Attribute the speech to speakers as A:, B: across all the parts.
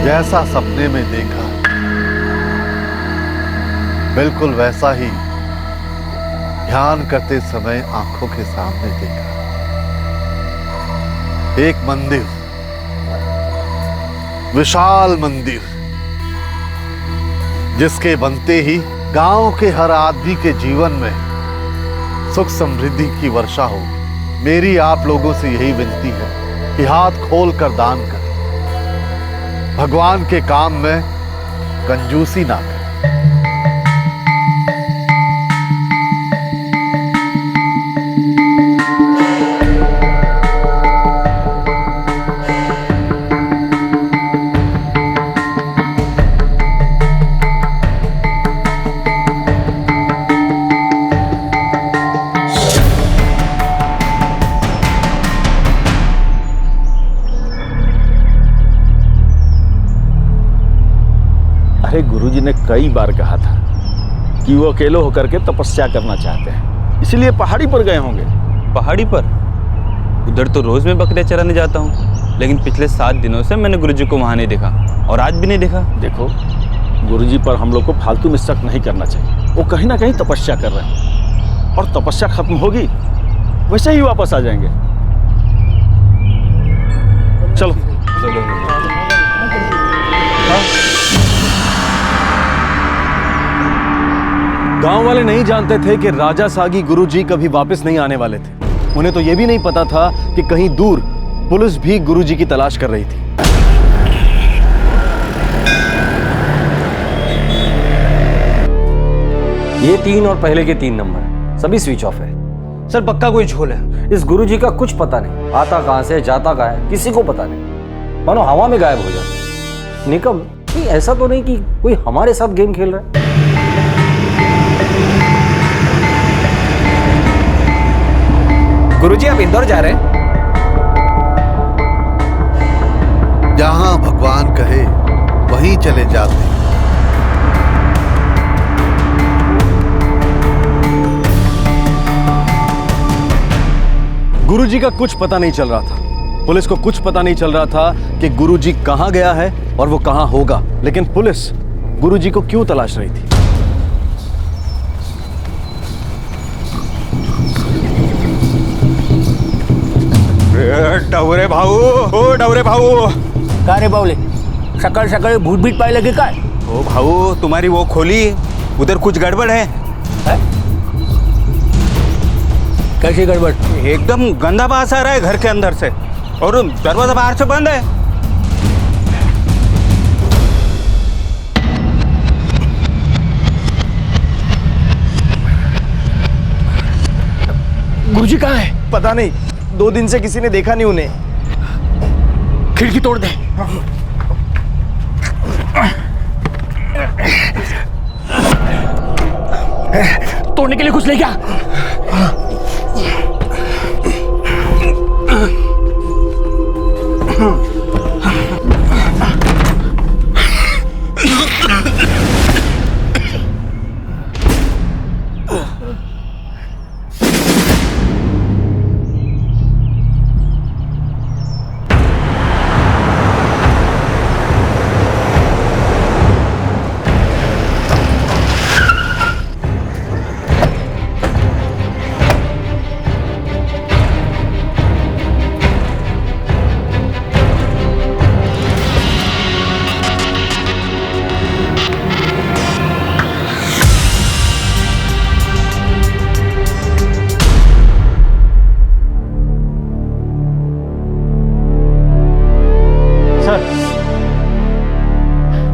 A: जैसा सपने में देखा बिल्कुल वैसा ही ध्यान करते समय आंखों के सामने देखा। एक मंदिर, विशाल मंदिर, जिसके बनते ही गांव के हर आदमी के जीवन में सुख समृद्धि की वर्षा हो। मेरी आप लोगों से यही विनती है कि हाथ खोल कर दान करें, भगवान के काम में कंजूसी ना करें।
B: अरे गुरुजी ने कई बार कहा था कि वो अकेले होकर के तपस्या करना चाहते हैं, इसलिए पहाड़ी पर गए होंगे।
C: पहाड़ी पर? उधर तो रोज मैं बकरियां चराने जाता हूँ, लेकिन पिछले 7 दिनों से मैंने गुरुजी को वहां नहीं देखा, और आज भी नहीं देखा।
B: देखो, गुरुजी पर हम लोग को फालतू में शक नहीं करना चाहिए। वो कहीं ना कहीं तपस्या कर रहे हैं, और तपस्या खत्म होगी वैसे ही वापस आ जाएंगे। चलो गांव वाले नहीं जानते थे कि राजा सागी गुरुजी कभी वापस नहीं आने वाले थे। उन्हें तो यह भी नहीं पता था कि कहीं दूर पुलिस भी गुरुजी की तलाश कर रही थी।
D: ये 3 और पहले के 3 नंबर सभी स्विच ऑफ है।
E: सर पक्का कोई झोल है।
D: इस गुरुजी का कुछ पता नहीं, आता कहां से जाता कहां है किसी को पता नहीं, मानो हवा में गायब हो जाता। निकम, ऐसा तो नहीं कि कोई हमारे साथ गेम खेल रहा है?
E: गुरुजी आप इंदौर जा रहे हैं?
A: जहां भगवान कहे वहीं चले जाते हैं।
B: गुरुजी का कुछ पता नहीं चल रहा था। पुलिस को कुछ पता नहीं चल रहा था कि गुरुजी कहां गया है और वो कहां होगा। लेकिन पुलिस गुरुजी को क्यों तलाश रही थी?
C: डवरे भाऊ, ओ डवरे भाऊ,
E: का रे बावले, सकाळ सकाळी भूतभीत पाहिलं की काय?
C: ओ भाऊ, तुम्हारी वो खोली, उधर कुछ गड़बड़ है।
E: कैसी गड़बड़?
C: एकदम गंदा बास आ रहा है घर के अंदर से, और दरवाजा बाहर से बंद है।
E: गुरुजी कहाँ है?
F: पता नहीं, 2 दिन से किसी ने देखा नहीं उन्हें।
E: खिड़की तोड़ दे। तोड़ने के लिए कुछ ले गया?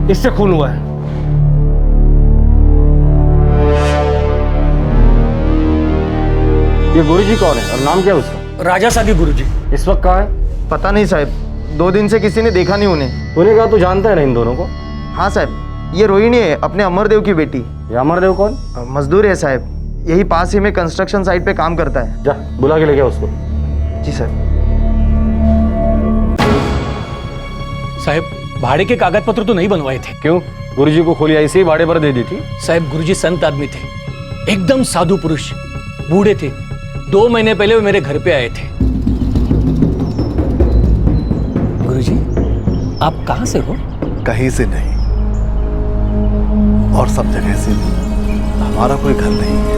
F: इससे खून हुआ है।
D: ये गुरुजी कौन है और नाम क्या है उसका?
E: राजा सागी गुरुजी।
D: इस वक्त कहाँ है?
F: पता नहीं साहब, 2 दिन से किसी ने देखा नहीं उन्हें।
D: तूने कहा तू जानता है ना इन दोनों को?
F: हाँ साहब, ये रोहिणी है, अपने अमरदेव की बेटी।
D: ये अमरदेव कौन?
F: मजदूर है साहब, यही पास ही में कंस्ट्रक्शन साइट पे काम करता है।
D: जा बुला के ले गया उसको।
F: जी साहब।
E: साहब, भाड़े के कागज पत्र तो नहीं बनवाए थे।
D: क्यों? गुरुजी को खोली ऐसे ही भाड़े पर दे दी थी।
E: साहब, गुरुजी संत आदमी थे, एकदम साधु पुरुष, बूढ़े थे। 2 महीने पहले वो मेरे घर पे आए थे। गुरुजी, आप कहाँ से हो?
A: कहीं से नहीं और सब जगह से भी हमारा कोई घर नहीं है।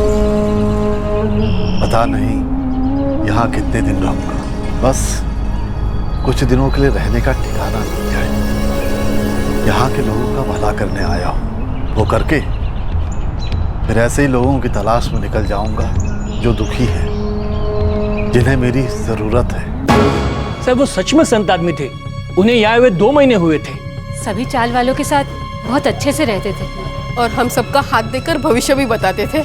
A: पता नहीं यहाँ कितने दिन रहूंगा, बस कुछ दिनों के लिए रहने का ठिकाना मिल जाए। यहाँ के लोगों का भला करने आया हूँ, वो करके फिर ऐसे ही लोगों की तलाश में निकल जाऊंगा जो दुखी हैं, जिन्हें मेरी जरूरत है।
E: सर वो सच में संत आदमी थे, उन्हें यहाँ आए हुए 2 महीने हुए थे।
G: सभी चाल वालों के साथ बहुत अच्छे से रहते थे
H: और हम सबका हाथ देकर भविष्य भी बताते थे।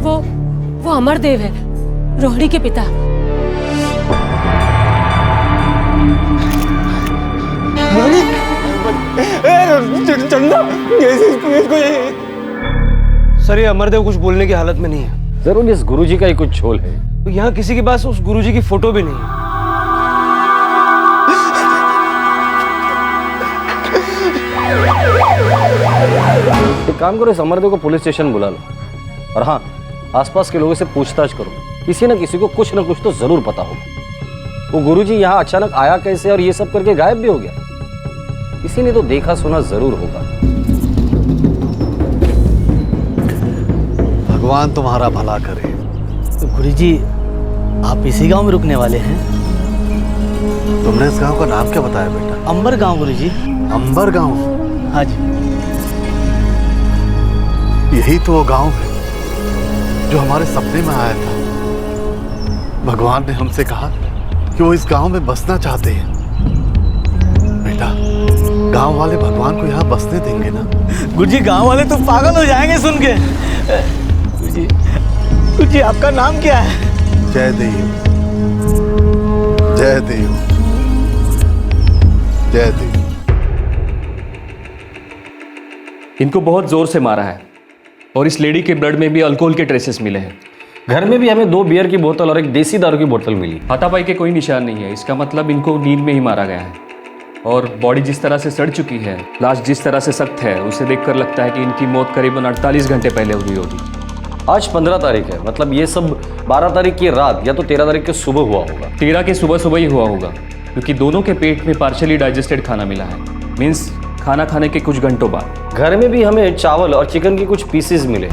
G: वो अमरदेव है, रोहिणी के पिता।
I: सर ये अमरदेव कुछ बोलने की हालत में नहीं है।
D: जरूर इस गुरुजी का ही कुछ झोल है।
I: तो यहाँ किसी के पास उस गुरुजी की फोटो भी नहीं है।
D: एक काम करो, इस अमरदेव को पुलिस स्टेशन बुला लो और हाँ, आसपास के लोगों से पूछताछ करो। किसी न किसी को कुछ न कुछ तो जरूर पता होगा। वो गुरुजी यहाँ अचानक आया कैसे और ये सब करके गायब भी हो गया। किसी ने तो देखा सुना जरूर होगा।
A: भगवान तुम्हारा भला करे।
J: तो गुरुजी आप इसी गांव में रुकने वाले हैं?
A: तुमने इस गांव का नाम क्या बताया बेटा?
J: अंबर गांव गुरुजी।
A: अंबर गांव?
J: हाँ जी।
A: यही तो वो गांव है जो हमारे सपने में आया था। भगवान ने हमसे कहा कि वो इस गांव में बसना चाहते हैं। बेटा, गांव वाले भगवान को यहाँ बसने देंगे ना?
J: गुरुजी गांव वाले तो पागल हो जाएंगे सुन के। गुरुजी आपका नाम क्या है?
A: जय देव, जय देव, जय देव।
E: इनको बहुत जोर से मारा है और इस लेडी के ब्लड में भी अल्कोहल के ट्रेसेस मिले हैं।
D: घर में भी हमें 2 बियर की बोतल और एक देसी दारू की बोतल मिली।
E: हाथापाई के कोई निशान नहीं है। इसका मतलब इनको नींद में ही मारा गया है। और बॉडी जिस तरह से सड़ चुकी है, लाश जिस तरह से सख्त है, उसे देखकर लगता है कि इनकी मौत करीबन 48 घंटे पहले हुई होगी।
D: आज 15 तारीख है, मतलब ये सब 12 तारीख की रात या तो 13 तारीख के सुबह हुआ होगा।
E: 13 के सुबह सुबह ही हुआ होगा, क्योंकि दोनों के पेट में पार्शियली डाइजेस्टेड खाना मिला है। मीन्स खाना खाने के कुछ घंटों बाद।
D: घर में भी हमें चावल और चिकन के कुछ पीसेस मिले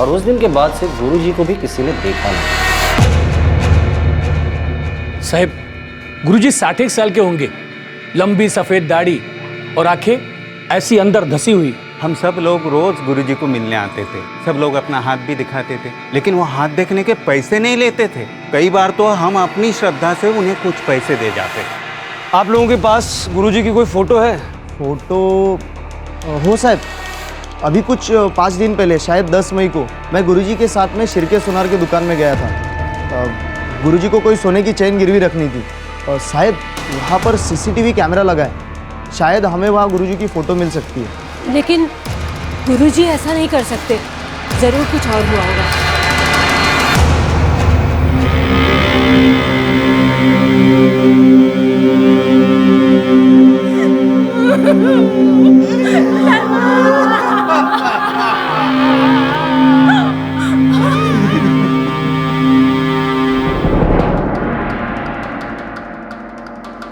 D: और उस दिन के बाद से गुरुजी को भी किसी ने देखा नहीं।
E: साहब, गुरुजी 60 साल के होंगे, लंबी सफेद दाढ़ी और आंखें ऐसी अंदर धसी हुई।
K: हम सब लोग रोज गुरुजी को मिलने आते थे। सब लोग अपना हाथ भी दिखाते थे, लेकिन वो हाथ देखने के पैसे नहीं लेते थे। कई बार तो हम अपनी श्रद्धा से उन्हें कुछ पैसे दे जाते थे।
I: आप लोगों के पास गुरुजी की कोई फोटो है?
F: फोटो हो साहब, अभी कुछ 5 दिन पहले, शायद 10 मई को मैं गुरुजी के साथ में शिरके सुनार की दुकान में गया था। गुरुजी को कोई सोने की चेन गिरवी रखनी थी और शायद वहाँ पर CCTV कैमरा लगा है। शायद हमें वहाँ गुरुजी की फ़ोटो मिल सकती है।
G: लेकिन गुरुजी ऐसा नहीं कर सकते, जरूर कुछ और हुआ होगा।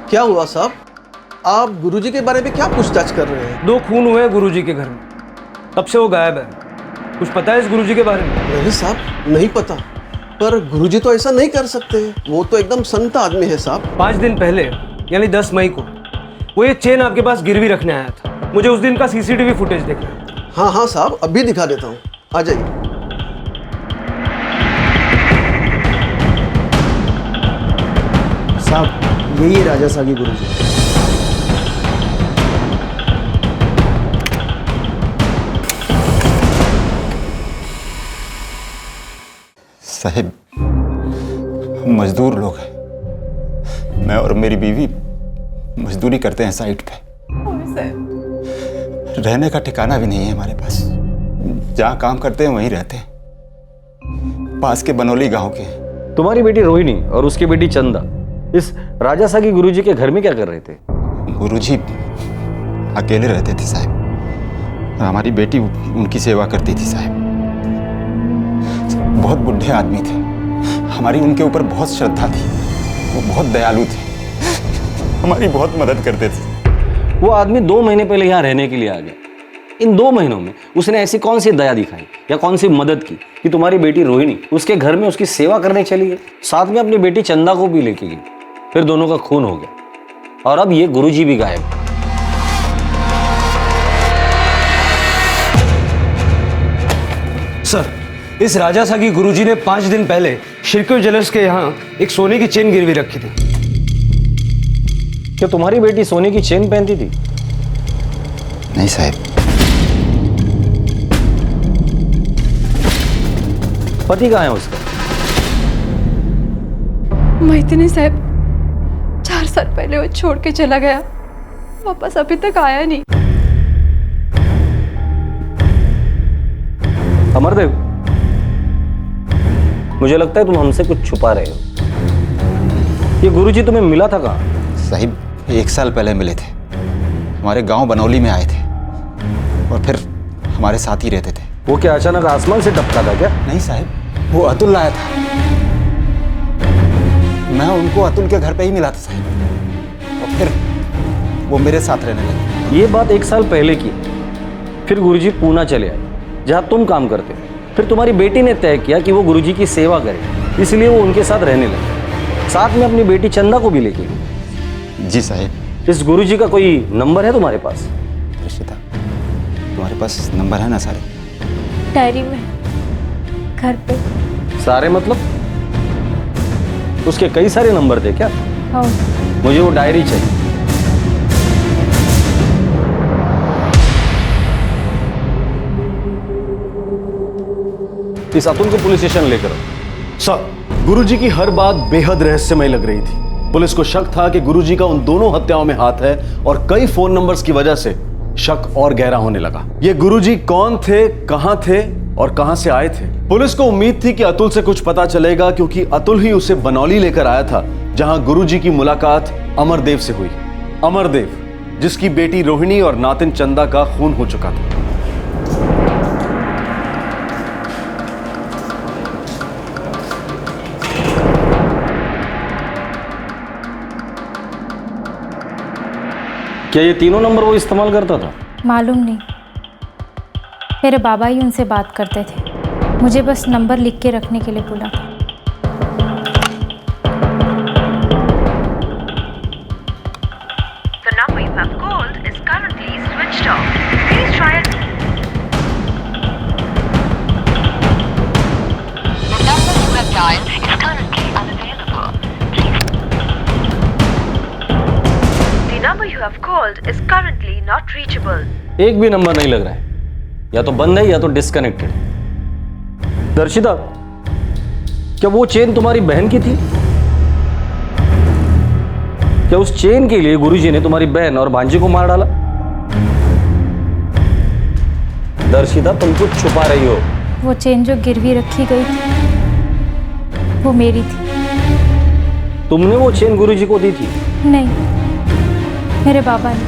L: क्या हुआ साहब? आप गुरुजी के बारे में क्या पूछताछ कर रहे हैं?
I: 2 खून हुए हैं गुरुजी के घर में, तब से वो गायब है। कुछ पता है इस गुरुजी के बारे में?
L: नहीं साहब, नहीं पता। पर गुरुजी तो ऐसा नहीं कर सकते, वो तो एकदम संत आदमी है साहब।
I: 5 दिन पहले यानी 10 मई को वो ये चेन आपके पास गिरवी रखने आया था। मुझे उस दिन का CCTV फुटेज देखना है।
L: हाँ हाँ साहब, अभी दिखा देता हूँ, आ जाइए।
F: साहब, यही है राजा सागी गुरुजी।
K: साहिब, हम मजदूर लोग हैं। मैं और मेरी बीवी मजदूरी करते हैं साइट पे। रहने का ठिकाना भी नहीं है हमारे पास। जहाँ काम करते हैं वहीं रहते हैं। पास के बनोली गांव के हैं।
D: तुम्हारी बेटी रोहिणी और उसकी बेटी चंदा इस राजा सागी गुरुजी के घर में क्या कर रहे थे?
K: गुरुजी अकेले रहते थे साहब, और हमारी बेटी उनकी सेवा करती थी साहब। बहुत बुढ़े आदमी थे। हमारी उनके ऊपर बहुत श्रद्धा थी। वो बहुत दयालु थे, हमारी बहुत मदद करते थे।
D: वो आदमी 2 महीने पहले यहाँ रहने के लिए आ गया। इन 2 महीनों में उसने ऐसी कौन सी दया दिखाई या कौन सी मदद की कि तुम्हारी बेटी रोहिणी उसके घर में उसकी सेवा करने चली गई, साथ में अपनी बेटी चंदा को भी लेके गई। फिर दोनों का खून हो गया और अब ये गुरुजी भी गायब।
I: सर, इस राजा सागी गुरुजी ने 5 दिन पहले शिरके ज्वेलर्स के यहाँ एक सोने की चेन गिरवी रखी थी।
D: क्या तुम्हारी बेटी सोने की चेन पहनती थी?
K: नहीं साहब।
D: पति कहाँ है उसका?
M: मैथिली साहब, 4 साल पहले वो छोड़ के चला गया, वापस अभी तक आया नहीं।
D: अमरदेव, मुझे लगता है तुम हमसे कुछ छुपा रहे हो। ये गुरुजी तुम्हें मिला था कहाँ?
K: साहिब, 1 साल पहले मिले थे। हमारे गांव बनौली में आए थे और फिर हमारे साथ ही रहते थे।
D: वो क्या अचानक आसमान से टपका था क्या?
K: नहीं साहब, वो अतुल लाया था। मैं उनको अतुल के घर पे ही मिला था साहब, और फिर वो मेरे साथ रहने लगे।
D: ये बात 1 साल पहले की। फिर गुरुजी पूना चले आए जहाँ तुम काम करते हो। फिर तुम्हारी बेटी ने तय किया कि वो गुरुजी की सेवा करे, इसलिए वो उनके साथ रहने लगे, साथ में अपनी बेटी चंदा को भी लेके गई।
K: जी साहब।
D: इस गुरुजी का कोई नंबर है तुम्हारे पास?
K: रिश्ता, तुम्हारे पास नंबर है ना सारे?
M: डायरी में, घर पे।
D: सारे मतलब? उसके कई सारे नंबर थे क्या?
M: हाँ।
D: मुझे वो डायरी चाहिए। इस अतुल को पुलिस स्टेशन लेकर आओ।
B: सर, गुरुजी की हर बात बेहद रहस्यमय लग रही थी। पुलिस को शक था कि गुरुजी का उन दोनों हत्याओं में हाथ है और कई फोन नंबर्स की वजह से शक और गहरा होने लगा। ये गुरुजी कौन थे, कहां थे और कहां से आए थे? पुलिस को उम्मीद थी कि अतुल से कुछ पता चलेगा, क्योंकि अतुल ही उसे बनौली लेकर आया था, जहां गुरुजी की मुलाकात अमरदेव से हुई। अमरदेव, जिसकी बेटी रोहिणी और नातिन चंदा का खून हो चुका था।
D: क्या ये तीनों नंबर वो इस्तेमाल करता था?
M: मालूम नहीं, मेरे बाबा ही उनसे बात करते थे। मुझे बस नंबर लिख के रखने के लिए बोला था।
N: The number you have called is currently switched off. Please try it. The number you have dialed is currently unavailable. The number you have called is currently not reachable.
D: एक भी नंबर नहीं लग रहा है, या तो बंद है या तो डिस्कनेक्टेड। दर्शिता, क्या वो चेन तुम्हारी बहन की थी? क्या उस चेन के लिए गुरुजी ने तुम्हारी बहन और भांजी को मार डाला? दर्शिता, तुम कुछ छुपा रही हो।
M: वो चेन जो गिरवी रखी गई थी वो मेरी थी।
D: तुमने वो चेन गुरुजी को दी थी?
M: नहीं, मेरे बाबा ने।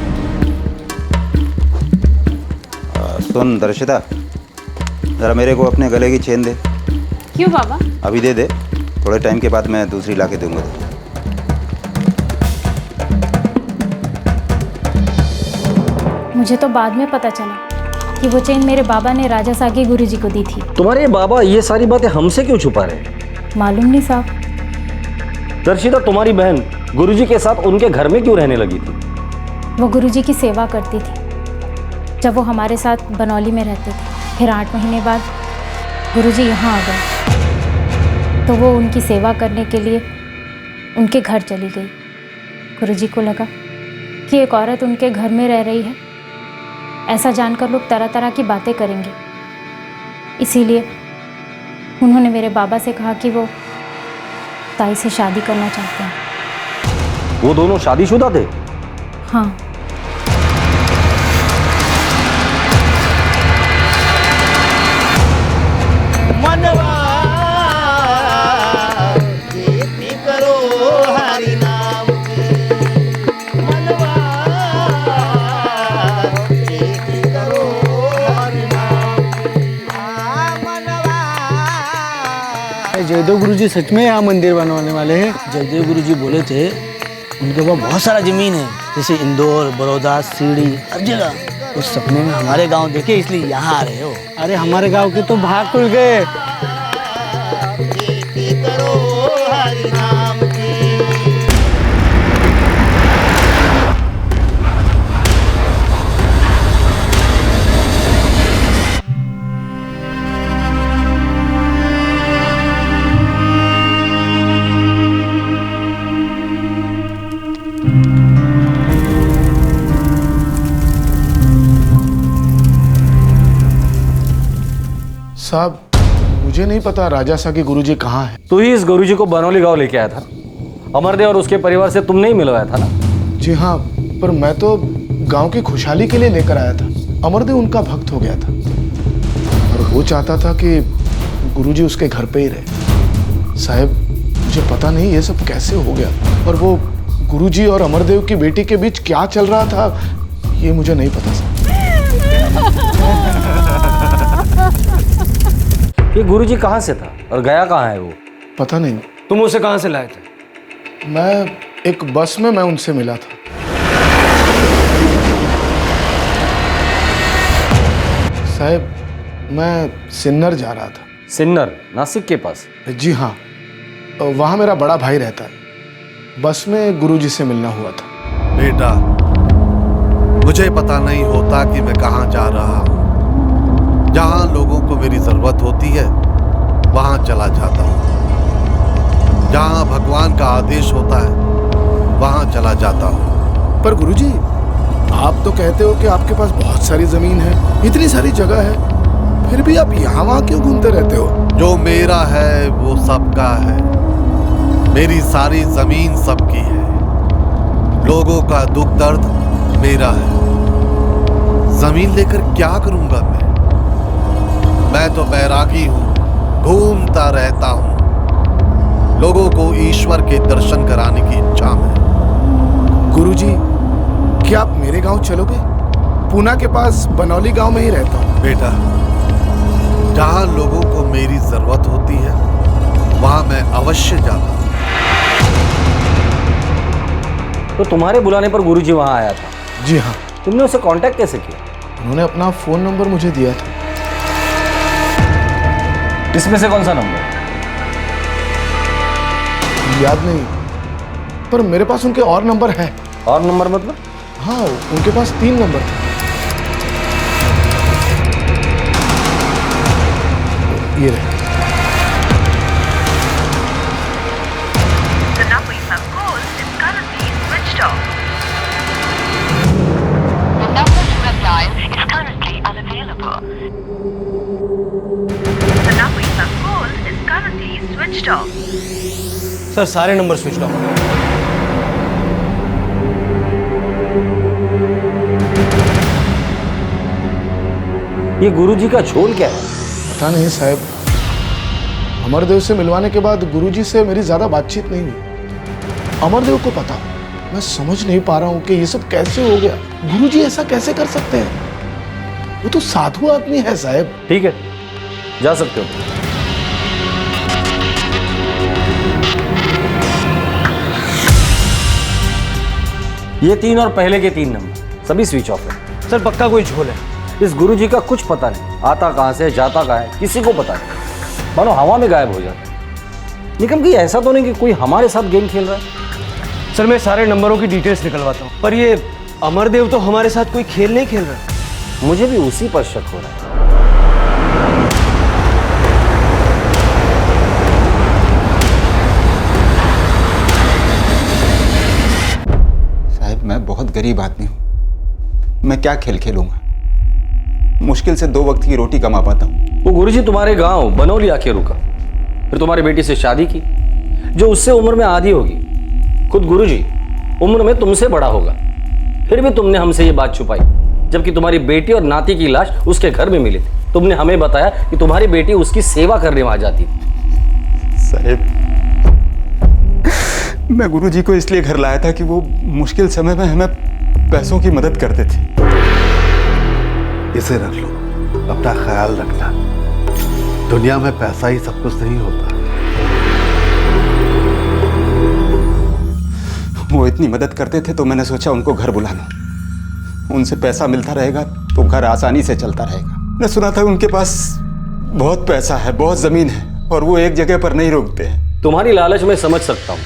K: सुन दर्शिता, जरा मेरे को अपने गले की चेन दे।
M: क्यों बाबा?
K: अभी दे दे, थोड़े टाइम के बाद मैं दूसरी ला के दूंगा।
M: मुझे तो बाद में पता चला कि वो चेन मेरे बाबा ने राजा सागी गुरुजी को दी थी।
D: तुम्हारे बाबा ये सारी बातें हमसे क्यों छुपा रहे हैं?
M: मालूम नहीं साहब।
D: दर्शिता, तुम्हारी बहन गुरुजी के साथ उनके घर में क्यों रहने लगी थी?
M: वो गुरुजी की सेवा करती थी जब वो हमारे साथ बनौली में रहते थे। फिर 8 महीने बाद गुरुजी यहाँ आ गए तो वो उनकी सेवा करने के लिए उनके घर चली गई। गुरुजी को लगा कि एक औरत उनके घर में रह रही है, ऐसा जानकर लोग तरह तरह की बातें करेंगे, इसीलिए उन्होंने मेरे बाबा से कहा कि वो ताई से शादी करना चाहते हैं।
D: वो दोनों शादीशुदा थे?
M: हाँ।
J: जयदेव गुरुजी सच में यहाँ मंदिर बनवाने वाले हैं? जयदेव गुरुजी बोले थे उनके पास बहुत सारा जमीन है, जैसे इंदौर, बड़ौदा, सीढ़ी, हर जगह। उस सपने में हमारे गांव देखे इसलिए यहाँ आ रहे हो। अरे हमारे गांव के तो भाग खुल गए।
O: साहब मुझे नहीं पता राजासा के गुरुजी कहाँ है।
D: तू ही इस गुरुजी को बनौली गांव लेके आया था। अमरदेव और उसके परिवार से तुमने ही मिलवाया था ना?
O: जी हाँ, पर मैं तो गांव की खुशहाली के लिए लेकर आया था। अमरदेव उनका भक्त हो गया था और वो चाहता था कि गुरुजी उसके घर पे ही रहे। साहब मुझे पता नहीं ये सब कैसे हो गया, और वो गुरुजी और अमरदेव की बेटी के बीच क्या चल रहा था ये मुझे नहीं पता साहब।
D: ये गुरुजी कहाँ से था और गया कहाँ है वो?
O: पता नहीं।
I: तुम उसे कहाँ से लाए थे?
O: मैं एक बस में मैं उनसे मिला था। साहब मैं सिन्नर जा रहा था।
D: सिन्नर नासिक के पास?
O: जी हाँ, वहाँ मेरा बड़ा भाई रहता है। बस में गुरुजी से मिलना हुआ था।
A: बेटा मुझे पता नहीं होता कि मैं कहाँ जा रहा हूँ। जहाँ लोगों को मेरी जरूरत होती है वहाँ चला जाता हूँ। जहाँ भगवान का आदेश होता है वहाँ चला जाता हूँ।
O: पर गुरुजी आप तो कहते हो कि आपके पास बहुत सारी जमीन है, इतनी सारी जगह है, फिर भी आप यहाँ वहाँ क्यों घूमते रहते हो?
A: जो मेरा है वो सबका है। मेरी सारी जमीन सबकी है। लोगों का दुख दर्द मेरा है। जमीन लेकर क्या करूंगा मैं तो बैरागी हूं, घूमता रहता हूं। लोगों को ईश्वर के दर्शन कराने की इच्छा है।
O: गुरुजी क्या आप मेरे गांव चलोगे? पूना के पास बनौली गांव में ही रहता हूं।
A: बेटा जहां लोगों को मेरी जरूरत होती है वहां मैं अवश्य जाता हूं।
D: तो तुम्हारे बुलाने पर गुरुजी वहां आया था?
O: जी हाँ।
D: तुमने उसे कांटेक्ट कैसे किया?
O: उन्होंने अपना फोन नंबर मुझे दिया था।
D: इसमें से कौन सा नंबर?
O: याद नहीं, पर मेरे पास उनके और नंबर है।
D: और नंबर मतलब?
O: हाँ उनके पास 3 नंबर थे। ये रहे।
N: The number you have called is currently switched off. The number you have dialed is currently unavailable. The number you have called is currently switched off.
I: Sir सारे नंबर स्विच ऑफ।
D: ये गुरुजी का झोल क्या है?
O: पता नहीं साहब, अमरदेव से मिलवाने के बाद गुरुजी से मेरी ज्यादा बातचीत नहीं हुई। अमरदेव को पता, मैं समझ नहीं पा रहा हूं कि ये सब कैसे हो गया। गुरुजी ऐसा कैसे कर सकते हैं? वो तो साधु आदमी है साहब।
D: ठीक है, जा सकते हो। ये 3 और पहले के 3 नंबर सभी स्विच ऑफ है।
I: सर पक्का कोई झोल है।
D: इस गुरुजी का कुछ पता नहीं, आता कहां से जाता कहां है किसी को पता नहीं, मानो हवा में गायब हो जाता है। निकम की ऐसा तो नहीं कि कोई हमारे साथ गेम खेल रहा है?
I: सर मैं सारे नंबरों की डिटेल्स निकलवाता हूँ, पर ये अमरदेव तो हमारे साथ कोई खेल नहीं खेल रहा।
D: मुझे भी उसी पर शक हो रहा है।
K: साहब मैं बहुत गरीब आदमी हूँ, मैं क्या खेल खेलूंगा। मुश्किल से 2 वक्त की रोटी कमा पाता हूँ।
D: वो गुरुजी तुम्हारे गांव बनौली आके रुका, फिर तुम्हारी बेटी से शादी की जो उससे उम्र में आधी होगी। खुद गुरुजी उम्र में तुमसे बड़ा होगा, फिर भी तुमने हमसे ये बात छुपाई, जबकि तुम्हारी बेटी और नाती की लाश उसके घर में मिली थी। तुमने हमें बताया कि तुम्हारी बेटी उसकी सेवा करने वहां जाती थी।
K: साहब मैं गुरुजी को इसलिए घर लाया था कि वो मुश्किल समय में हमें पैसों की मदद करते थे।
A: इसे रख लो, अपना ख्याल रखना। दुनिया में पैसा ही सब कुछ नहीं होता।
K: वो इतनी मदद करते थे तो मैंने सोचा उनको घर बुला लूं। उनसे पैसा मिलता रहेगा तो घर आसानी से चलता रहेगा। मैंने सुना था उनके पास बहुत पैसा है, बहुत ज़मीन है और वो एक जगह पर नहीं रुकते हैं।
D: तुम्हारी लालच मैं समझ सकता हूँ,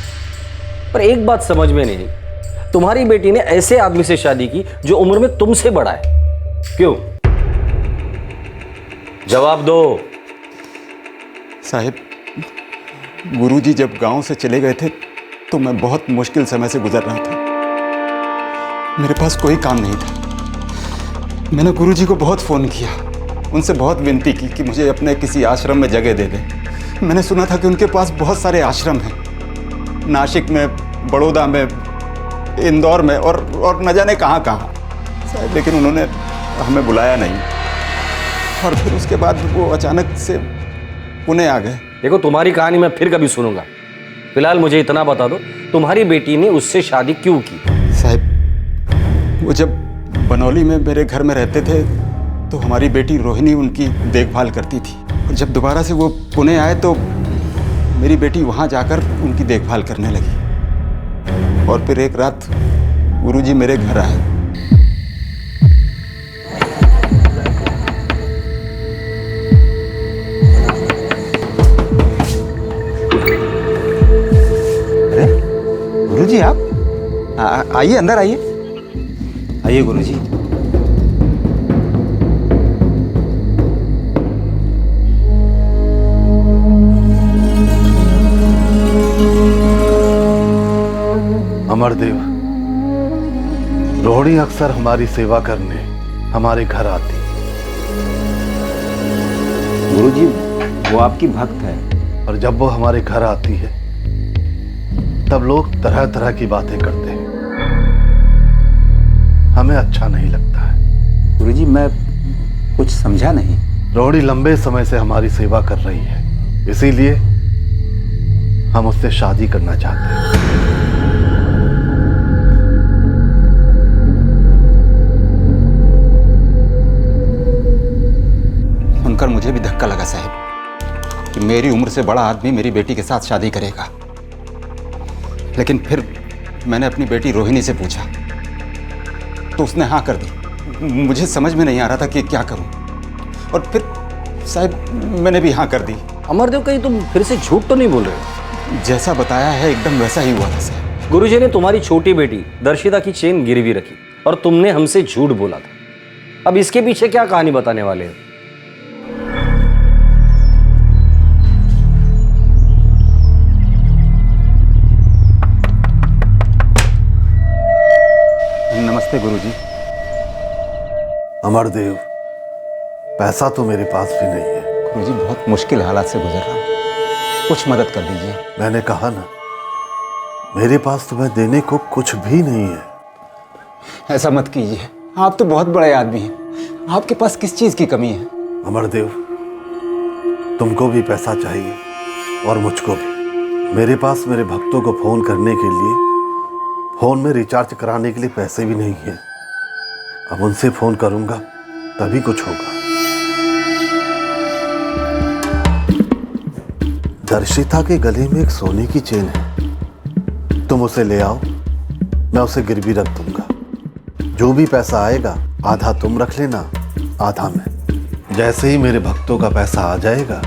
D: पर एक बात समझ में नहीं, तुम्हारी बेटी ने ऐसे आदमी से शादी की जो उम्र में तुमसे बड़ा है, क्यों? जवाब दो।
K: साहिब, गुरुजी जब गांव से चले गए थे तो मैं बहुत मुश्किल समय से गुजर रहा था। मेरे पास कोई काम नहीं था। मैंने गुरुजी को बहुत फ़ोन किया, उनसे बहुत विनती की कि मुझे अपने किसी आश्रम में जगह दे दें। मैंने सुना था कि उनके पास बहुत सारे आश्रम हैं, नासिक में, बड़ौदा में, इंदौर में और न जाने कहाँ कहाँ। लेकिन उन्होंने हमें बुलाया नहीं और फिर उसके बाद वो अचानक से पुणे आ गए।
D: देखो, तुम्हारी कहानी मैं फिर कभी सुनूंगा, फिलहाल मुझे इतना बता दो, तुम्हारी बेटी ने उससे शादी क्यों की?
K: साहब, वो जब बनौली में मेरे घर में रहते थे तो हमारी बेटी रोहिणी उनकी देखभाल करती थी। और जब दोबारा से वो पुणे आए तो मेरी बेटी वहाँ जाकर उनकी देखभाल करने लगी। और फिर एक रात गुरुजी मेरे घर आए। अरे गुरुजी, आप आइए, अंदर आइए। आइए गुरुजी।
A: अमरदेव, रोहिणी अक्सर हमारी सेवा करने हमारे घर आती।
K: गुरुजी, वो आपकी भक्त है।
A: और जब वो हमारे घर आती है तब लोग तरह तरह की बातें करते हैं, हमें अच्छा नहीं लगता है।
K: गुरुजी, मैं कुछ समझा नहीं।
A: रोहिणी लंबे समय से हमारी सेवा कर रही है, इसीलिए हम उससे शादी करना चाहते हैं।
K: सुनकर मुझे भी धक्का लगा साहब कि मेरी उम्र से बड़ा आदमी मेरी बेटी के साथ शादी करेगा। लेकिन फिर मैंने अपनी बेटी रोहिणी से पूछा तो उसने हाँ कर दी। मुझे समझ में नहीं आ रहा था कि क्या करूं, और फिर साहब मैंने भी हाँ कर दी।
D: अमरदेव, कहीं तुम फिर से झूठ तो नहीं बोल रहे?
K: जैसा बताया है एकदम वैसा ही हुआ था साहब।
D: गुरुजी ने तुम्हारी छोटी बेटी दर्शिता की चेन गिरवी रखी और तुमने हमसे झूठ बोला था। अब इसके पीछे क्या कहानी बताने वाले हो?
K: नमस्ते गुरुजी।
A: अमरदेव, पैसा तो मेरे पास भी नहीं है।
K: गुरुजी, बहुत मुश्किल हालात से गुजर रहा हूँ, कुछ मदद कर दीजिए।
A: मैंने कहा ना, मेरे पास तुम्हें देने को कुछ भी नहीं है।
K: ऐसा मत कीजिए, आप तो बहुत बड़े आदमी हैं, आपके पास किस चीज की कमी है?
A: अमरदेव, तुमको भी पैसा चाहिए और मुझको भी। मेरे पास मेरे भक्तों को फोन करने के लिए फोन में रिचार्ज कराने के लिए पैसे भी नहीं है। अब उनसे फोन करूंगा तभी कुछ होगा। दर्शिता के गले में एक सोने की चेन है, तुम उसे ले आओ, मैं उसे गिरवी रख दूंगा। जो भी पैसा आएगा आधा तुम रख लेना, आधा मैं। जैसे ही मेरे भक्तों का पैसा आ जाएगा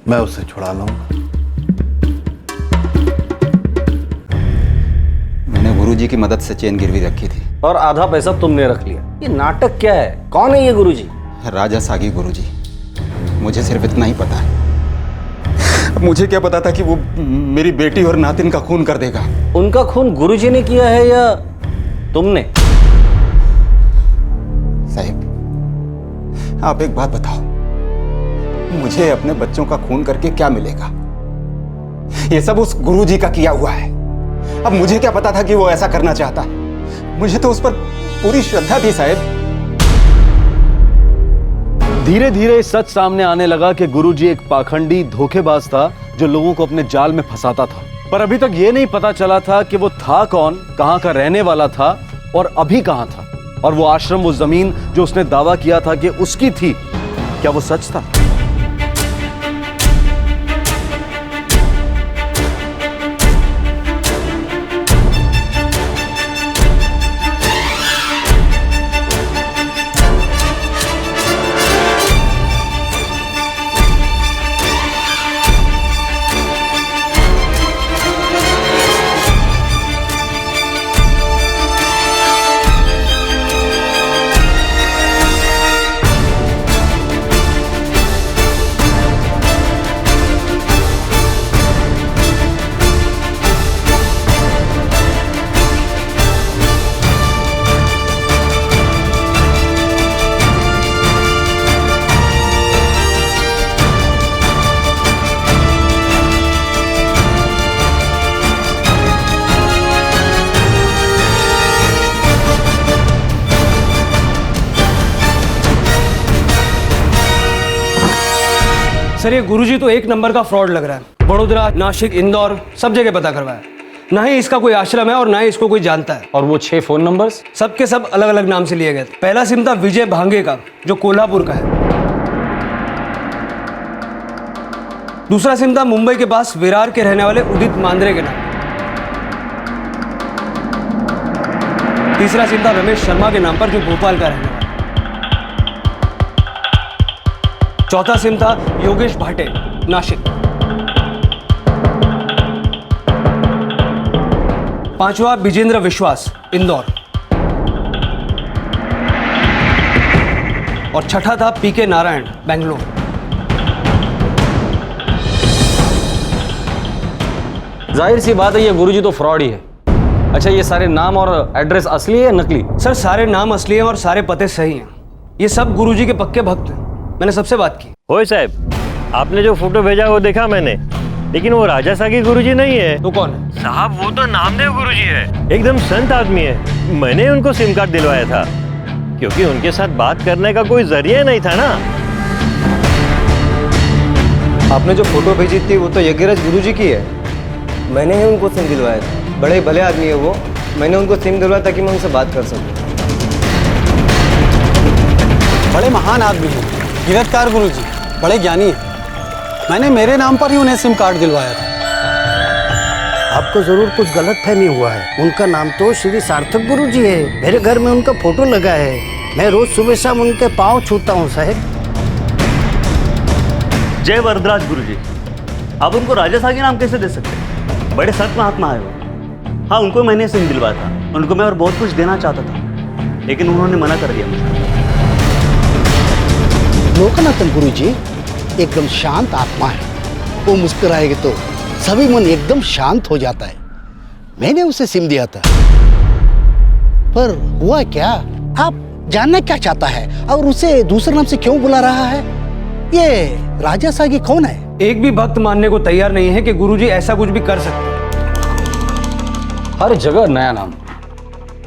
A: मैं उसे छुड़ा लूंगा।
K: मैंने गुरुजी की मदद से चेन गिरवी रखी थी
D: और आधा पैसा तुमने रख लिया। ये नाटक क्या है? कौन है ये गुरुजी?
K: राजा सागी गुरुजी। मुझे सिर्फ इतना ही पता है। मुझे क्या पता था कि वो मेरी बेटी और नातिन का खून कर देगा।
D: उनका खून गुरुजी ने किया है या तुमने?
K: साहिब, आप एक बात बताओ, मुझे अपने बच्चों का खून करके क्या मिलेगा? ये सब उस गुरुजी का किया हुआ है। अब मुझे क्या पता था कि वो ऐसा करना चाहता? मुझे तो उस पर पूरी श्रद्धा थी साहब।
B: धीरे धीरे सच सामने आने लगा कि गुरुजी एक पाखंडी धोखेबाज था जो लोगों को अपने जाल में फंसाता था। पर अभी तक ये नहीं पता चला था कि वो था कौन, कहां का रहने वाला था और अभी कहां था। और वो आश्रम, वो जमीन जो उसने दावा किया था कि उसकी थी, क्या वो सच था?
I: सर ये गुरुजी तो एक नंबर का फ्रॉड लग रहा है। बड़ोदरा, नासिक, इंदौर सब जगह पता करवाया, ना ही इसका कोई आश्रम है और ना ही इसको कोई जानता है।
D: और वो 6 फोन नंबर्स
I: सबके सब अलग अलग नाम से लिए गए थे। पहला सिम था विजय भांगे का, जो कोल्हापुर का है। दूसरा सिम था मुंबई के पास विरार के रहने वाले उदित मांद्रे के नाम। तीसरा सिम था रमेश शर्मा के नाम पर, जो भोपाल का रहने वाला। चौथा सिम था योगेश भाटे, नासिक। पांचवा विजेंद्र विश्वास, इंदौर। और छठा था पीके नारायण, बेंगलोर।
D: जाहिर सी बात है ये गुरुजी तो फ्रॉड ही है। अच्छा, ये सारे नाम और एड्रेस असली है या नकली?
I: सर सारे नाम असली हैं और सारे पते सही हैं। ये सब गुरुजी के पक्के भक्त हैं। मैंने सबसे बात की।
P: ओए साहब, आपने जो फोटो भेजा वो देखा मैंने, लेकिन वो राजा सागी गुरुजी नहीं है।
I: तो कौन है?
P: साहब वो तो नामदेव गुरुजी है, एकदम संत आदमी है। मैंने उनको सिम कार्ड दिलवाया था क्योंकि उनके साथ बात करने का कोई जरिया नहीं था ना।
F: आपने जो फोटो भेजी थी वो तो यज्ञराज गुरुजी की है। मैंने ही उनको सिम दिलवाया था। बड़े भले आदमी है वो। मैंने उनको सिम दिलवाया ताकि मैं उनसे बात कर सकूं।
Q: बड़े महान आदमी हैं गिरफ्तार गुरुजी, बड़े ज्ञानी हैं। मैंने मेरे नाम पर ही उन्हें सिम कार्ड दिलवाया था।
J: आपको जरूर कुछ गलत फहमी हुआ है। उनका नाम तो श्री सार्थक गुरुजी है। मेरे घर में उनका फोटो लगा है। मैं रोज सुबह शाम उनके पाँव छूता हूँ साहब।
R: जय वरदराज गुरुजी। आप उनको राजा सागी नाम कैसे दे सकते हैं? बड़े संत महात्मा है वो। हाँ, उनको मैंने सिम दिलवाया था। उनको मैं और बहुत कुछ देना चाहता था, लेकिन उन्होंने मना कर दिया मुझे।
J: लोकनाथन गुरुजी एकदम शांत आत्मा है। वो मुस्कुराएंगे तो सभी मन एकदम शांत हो जाता है। मैंने उसे सिम दिया था, पर हुआ क्या? आप जानना क्या चाहता है और उसे दूसरे नाम से क्यों बुला रहा है? ये राजा सागी कौन है?
I: एक भी भक्त मानने को तैयार नहीं है कि गुरुजी ऐसा कुछ भी कर सकते।
D: हर जगह नया नाम,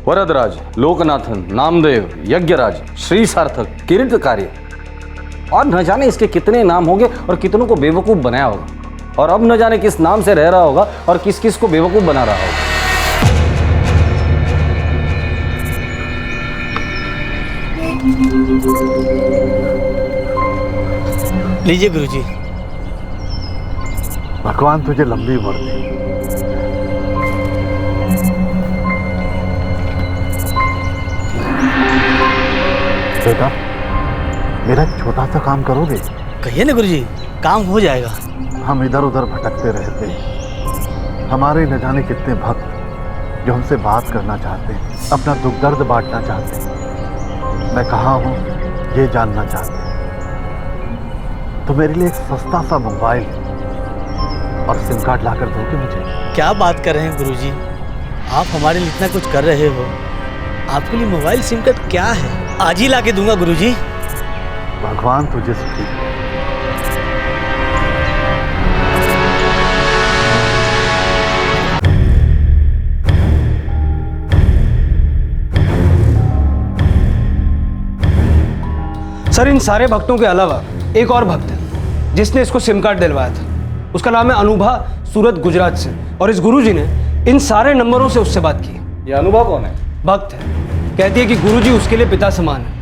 D: वरदराज, लोकनाथन, नामदेव, यज्ञराज, श्री सार्थक, कीर्तकारी, और न जाने इसके कितने नाम होंगे और कितनों को बेवकूफ बनाया होगा। और अब न जाने किस नाम से रह रहा होगा और किस किस को बेवकूफ बना रहा होगा।
J: लीजिए गुरुजी।
A: भगवान तुझे लंबी उम्र दे। बेटा, मेरा छोटा सा काम करोगे?
J: कहिए ना गुरुजी, काम हो जाएगा।
A: हम इधर उधर भटकते रहते हैं। हमारे न जाने कितने भक्त जो हमसे बात करना चाहते हैं, अपना दुख दर्द बांटना चाहते हैं। मैं कहाँ हूँ ये जानना चाहते हैं। तो मेरे लिए एक सस्ता सा मोबाइल और सिम कार्ड लाकर दोगे मुझे?
J: क्या बात कर रहे हैं गुरुजी, आप हमारे लिए इतना कुछ कर रहे हो। आपके लिए मोबाइल सिम कार्ड क्या है? आज ही लाके दूंगा गुरुजी।
A: भगवान तुझे सुखी करे।
I: सर इन सारे भक्तों के अलावा एक और भक्त है जिसने इसको सिम कार्ड दिलवाया था। उसका नाम है अनुभा, सूरत गुजरात से। और इस गुरुजी ने इन सारे नंबरों से उससे बात की।
D: ये अनुभा कौन है?
I: भक्त है, कहती है कि गुरुजी उसके लिए पिता समान है।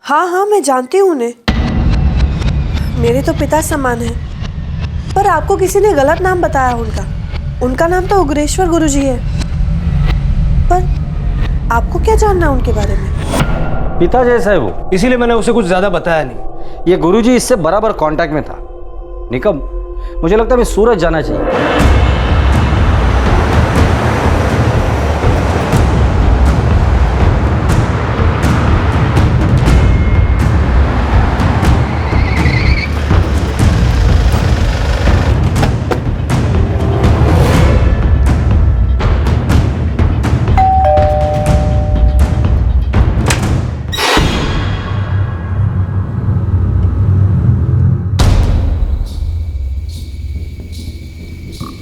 S: हाँ हाँ, मैं जानती हूँ उन्हें। मेरे तो पिता समान है। पर आपको किसी ने गलत नाम बताया उनका। उनका नाम तो उग्रेश्वर गुरुजी है। पर आपको क्या जानना उनके बारे में?
D: पिता जैसा है वो,
I: इसीलिए मैंने उसे कुछ ज्यादा बताया नहीं।
D: ये गुरुजी इससे बराबर कांटेक्ट में था। निकम, मुझे लगता है मैं सूरत जाना चाहिए।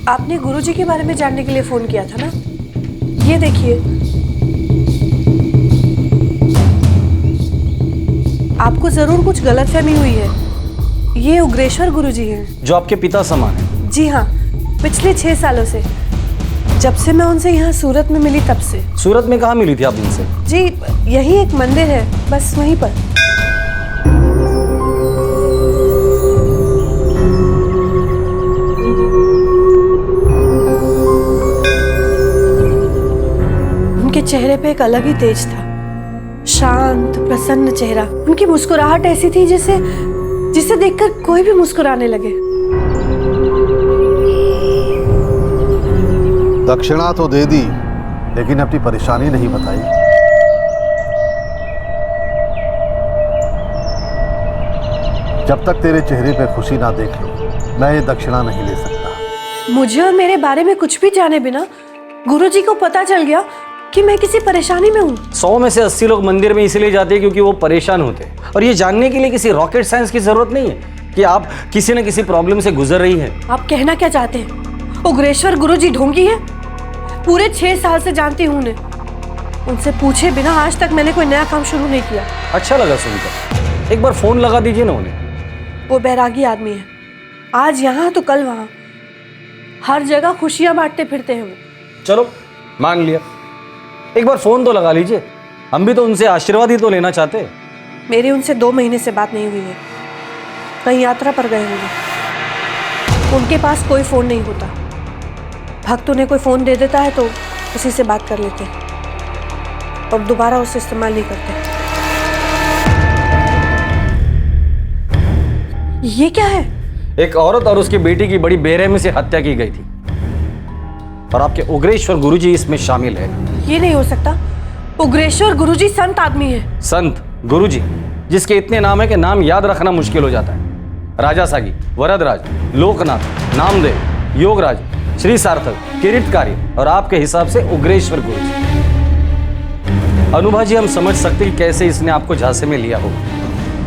S: आपने गुरुजी के बारे में जानने के लिए फोन किया था ना? ये देखिए। आपको जरूर कुछ गलतफहमी हुई है। ये उग्रेश्वर गुरुजी हैं।
D: जो आपके पिता समान है।
S: जी हाँ, पिछले 6 सालों से, जब से मैं उनसे यहाँ सूरत में मिली तब से।
D: सूरत में कहाँ मिली थी आप उनसे?
S: जी यही एक मंदिर है, बस वहीं पर। उनके चेहरे पे एक अलग ही तेज था, शांत प्रसन्न चेहरा। उनकी मुस्कुराहट ऐसी थी जिसे देखकर कोई भी मुस्कुराने लगे।
A: दक्षिणा तो दे दी, लेकिन अपनी परेशानी नहीं बताई। जब तक तेरे चेहरे पे खुशी ना देख लूं, मैं ये दक्षिणा नहीं ले सकता।
S: मुझे और मेरे बारे में कुछ भी जाने बिना गुरुजी को पता चल गया कि मैं किसी परेशानी में हूँ।
D: 100 में से 80 लोग मंदिर में इसलिए जाते हैं क्योंकि वो परेशान होते हैं। और ये जानने के लिए किसी रॉकेट साइंस की जरूरत नहीं है कि आप किसी न किसी प्रॉब्लम से गुजर रही हैं।
S: आप कहना क्या चाहते हैं? उग्रेश्वर गुरुजी ढोंगी है? पूरे 6 साल से जानती हूँ उन्हें। उनसे पूछे बिना आज तक मैंने कोई नया काम शुरू नहीं किया।
D: अच्छा लगा सुनकर। एक बार फोन लगा दीजिए ना उन्हें।
S: वो बैरागी आदमी है, आज यहाँ तो कल वहाँ, हर जगह खुशियाँ बांटते फिरते हैं वो।
D: चलो मान लिया, एक बार फोन तो लगा लीजिए। हम भी तो उनसे आशीर्वाद ही तो लेना चाहते हैं।
S: मेरी उनसे 2 महीने से बात नहीं हुई है, कहीं यात्रा पर गए होंगे। उनके पास कोई फोन नहीं होता। भक्त उन्हें कोई फोन दे देता है तो उसी से बात कर लेते हैं और दोबारा उसे इस्तेमाल नहीं करते। ये क्या है?
D: एक औरत और उसकी बेटी की बड़ी बेरहमी से हत्या की गई थी और आपके उग्रेश्वर गुरुजी इसमें शामिल है।
S: ये नहीं हो सकता। उग्रेश्वर गुरुजी संत आदमी है।
D: संत गुरुजी जिसके इतने नाम है कि नाम याद रखना मुश्किल हो जाता है। राजा सागी, वरदराज, लोकनाथ, नामदेव, योगराज, श्री सार्थक, किरीटकारी और आपके हिसाब से उग्रेश्वर गुरुजी। अनुभा जी, हम समझ सकते कि कैसे इसने आपको झांसे में लिया होगा,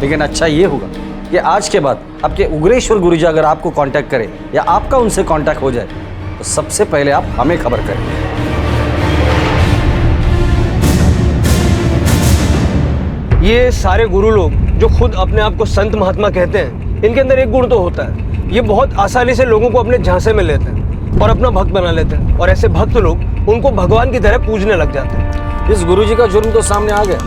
D: लेकिन अच्छा ये होगा कि आज के बाद आपके उग्रेश्वर गुरुजी अगर आपको कांटेक्ट करें या आपका उनसे कांटेक्ट हो जाए तो सबसे पहले आप हमें खबर करें।
I: ये सारे गुरु लोग जो खुद अपने आप को संत महात्मा कहते हैं, इनके अंदर एक गुण तो होता है, ये बहुत आसानी से लोगों को अपने झांसे में लेते हैं और अपना भक्त बना लेते हैं। और ऐसे भक्त लोग उनको भगवान की तरह पूजने लग जाते हैं।
D: इस गुरुजी का जुर्म तो सामने आ गया,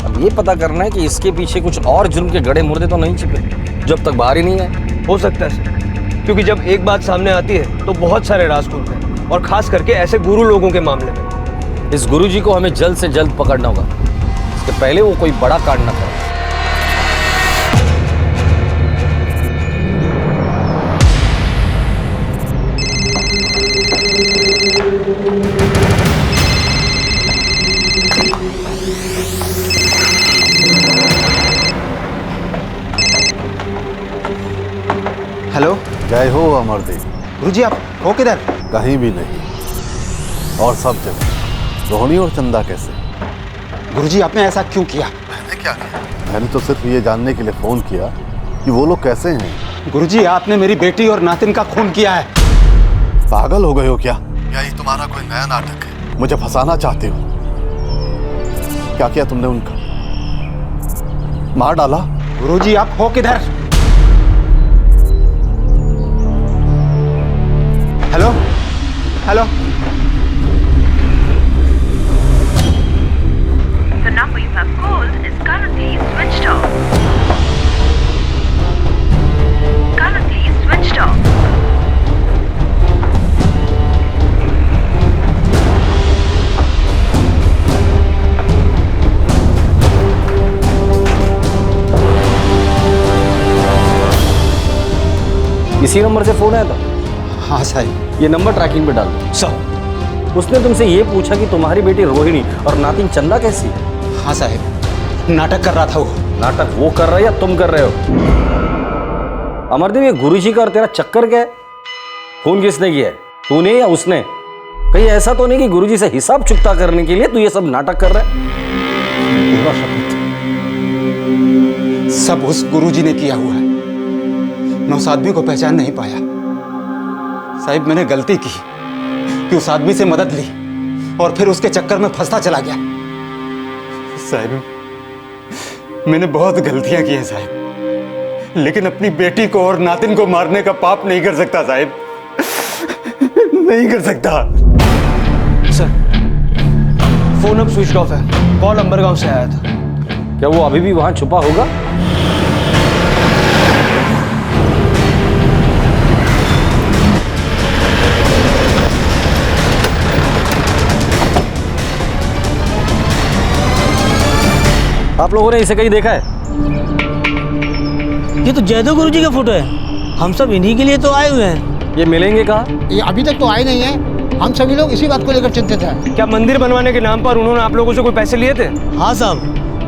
D: अब ये पता करना है कि इसके पीछे कुछ और जुर्म के गड़े मुर्दे तो नहीं छिपे जब तक बाहर ही नहीं आए।
I: हो सकता है सर, क्योंकि जब एक बात सामने आती है तो बहुत सारे राज खुलते हैं, और खास करके ऐसे गुरु लोगों के मामले में।
D: इस गुरुजी को हमें जल्द से जल्द पकड़ना होगा, इसके पहले वो कोई बड़ा कांड न करे।
K: हेलो,
A: जय हो अमरदेव।
K: गुरुजी आप हो किधर?
A: कहीं भी नहीं, और सब जगह। रोहिणी और चंदा कैसे?
K: गुरुजी आपने ऐसा क्यों किया?
A: मैंने क्या किया? मैंने तो सिर्फ ये जानने के लिए फोन किया कि वो लोग कैसे हैं।
K: गुरुजी आपने मेरी बेटी और नातिन का खून किया है।
A: पागल हो गए हो क्या? या ये तुम्हारा कोई नया नाटक है? मुझे फंसाना चाहते हो? क्या किया तुमने उनका? मार डाला?
K: गुरुजी आप हो किधर? Hello hello.
N: The number you have called is currently switched off. Currently switched off.
D: इसी नंबर से फोन आया था?
K: हाँ साहब।
D: ये नंबर ट्रैकिंग पे डाल दो।
K: सर,
D: उसने तुमसे ये पूछा कि तुम्हारी बेटी रोहिणी और नातिन चंदा कैसी है?
K: हाँ साहब, नाटक कर रहा था वो।
D: नाटक वो कर रहा है या तुम कर रहे हो? अमरदेव, ये गुरुजी का और तेरा चक्कर क्या है? खून किसने किया है, तूने या उसने? कहीं ऐसा तो नहीं कि गुरुजी से हिसाब चुकता करने के लिए तू ये सब नाटक कर रहा है?
K: पूरा सब उस गुरुजी ने किया हुआ है। मैं उस आदमी को पहचान नहीं पाया। साहिब, मैंने गलती की कि उस आदमी से मदद ली और फिर उसके चक्कर में फंसता चला गया। साहिब, मैंने बहुत गलतियां की हैं साहब, लेकिन अपनी बेटी को और नातिन को मारने का पाप नहीं कर सकता साहब, नहीं कर सकता।
I: सर, फोन अब स्विच ऑफ है। कॉल अंबरगांव से आया था।
D: क्या वो अभी भी वहां छुपा होगा? आप लोगों ने इसे कहीं देखा है?
J: ये तो जयदेव गुरुजी का फोटो है। हम सब इन्हीं के लिए तो आए हुए हैं।
D: ये मिलेंगे कहाँ?
T: ये अभी तक तो आए नहीं है। हम सभी लोग इसी बात को लेकर चिंतित हैं।
I: क्या मंदिर बनवाने के नाम पर उन्होंने आप लोगों से कोई पैसे लिए थे?
J: हाँ साहब,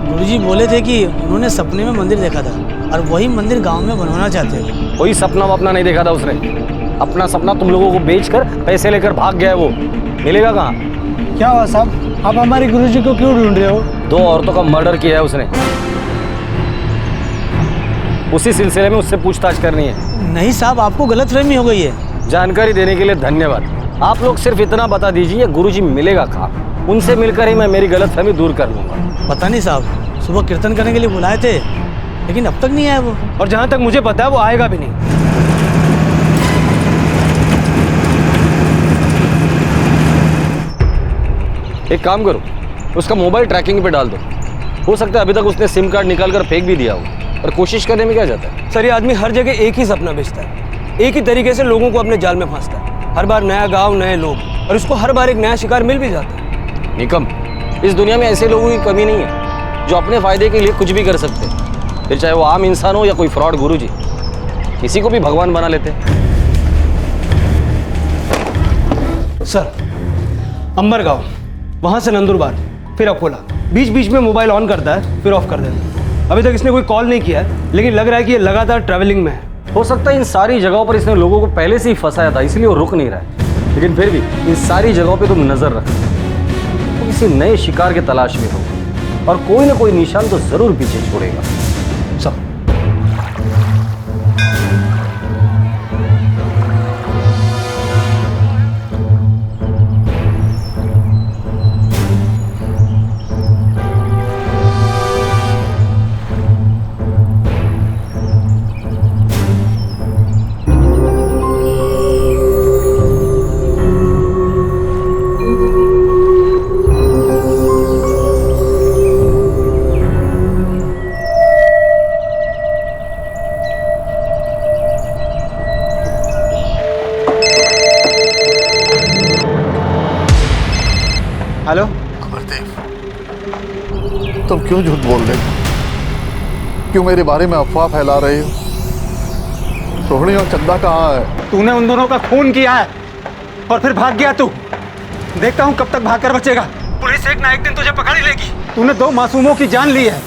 J: गुरुजी बोले थे कि उन्होंने सपने में मंदिर देखा था और वही मंदिर गांव में बनवाना चाहते हैं।
D: कोई सपना वपना नहीं देखा था उसने। अपना सपना तुम लोगों को बेचकर पैसे लेकर भाग गया है वो। मिलेगा कहाँ?
T: क्या हुआ साहब, आप हमारे गुरुजी को क्यों ढूंढ रहे हो?
D: 2 औरतों का मर्डर किया है उसने। उसी सिलसिले में उससे पूछताछ करनी है।
J: नहीं साहब, आपको गलतफहमी हो गई है।
D: जानकारी देने के लिए धन्यवाद। आप लोग सिर्फ इतना बता दीजिए गुरुजी मिलेगा कहाँ। उनसे मिलकर ही मैं मेरी गलतफहमी दूर कर लूंगा।
J: पता नहीं साहब, सुबह कीर्तन करने के लिए बुलाए थे लेकिन अब तक नहीं आया वो।
I: और जहां तक मुझे पता है वो आएगा भी नहीं।
D: एक काम करो, उसका मोबाइल ट्रैकिंग पे डाल दो। हो सकता है अभी तक उसने सिम कार्ड निकाल कर फेंक भी दिया हो, और कोशिश करने में क्या जाता है।
I: सर, ये आदमी हर जगह एक ही सपना बेचता है, एक ही तरीके से लोगों को अपने जाल में फांसता है। हर बार नया गांव, नए लोग, और इसको हर बार एक नया शिकार मिल भी जाता है।
D: निकम, इस दुनिया में ऐसे लोगों की कमी नहीं है जो अपने फायदे के लिए कुछ भी कर सकते हैं, फिर चाहे वो आम इंसान हो या कोई फ्रॉड गुरुजी। किसी को भी भगवान बना लेते हैं।
I: सर, अंबरगांव, वहां से नंदुरबार, फिर अकोला, बीच बीच में मोबाइल ऑन करता है फिर ऑफ कर देता है। अभी तक इसने कोई कॉल नहीं किया है, लेकिन लग रहा है कि ये लगातार ट्रैवलिंग में है।
D: हो सकता है इन सारी जगहों पर इसने लोगों को पहले से ही फंसाया था, इसलिए वो रुक नहीं रहा है। लेकिन फिर भी इन सारी जगहों पे तुम नजर रखो, तो किसी नए शिकार की तलाश में होगा और कोई ना कोई निशान तो जरूर पीछे छोड़ेगा।
I: सब हेलो
A: अमरदेव, तुम क्यों झूठ बोल रहे हो? क्यों मेरे बारे में अफवाह फैला रहे हो? रोहिणी और चंदा कहाँ है?
K: तूने उन दोनों का खून किया है और फिर भाग गया तू। देखता हूँ कब तक भागकर बचेगा। पुलिस एक ना एक दिन तुझे पकड़ ही लेगी। तूने 2 मासूमों की जान ली है,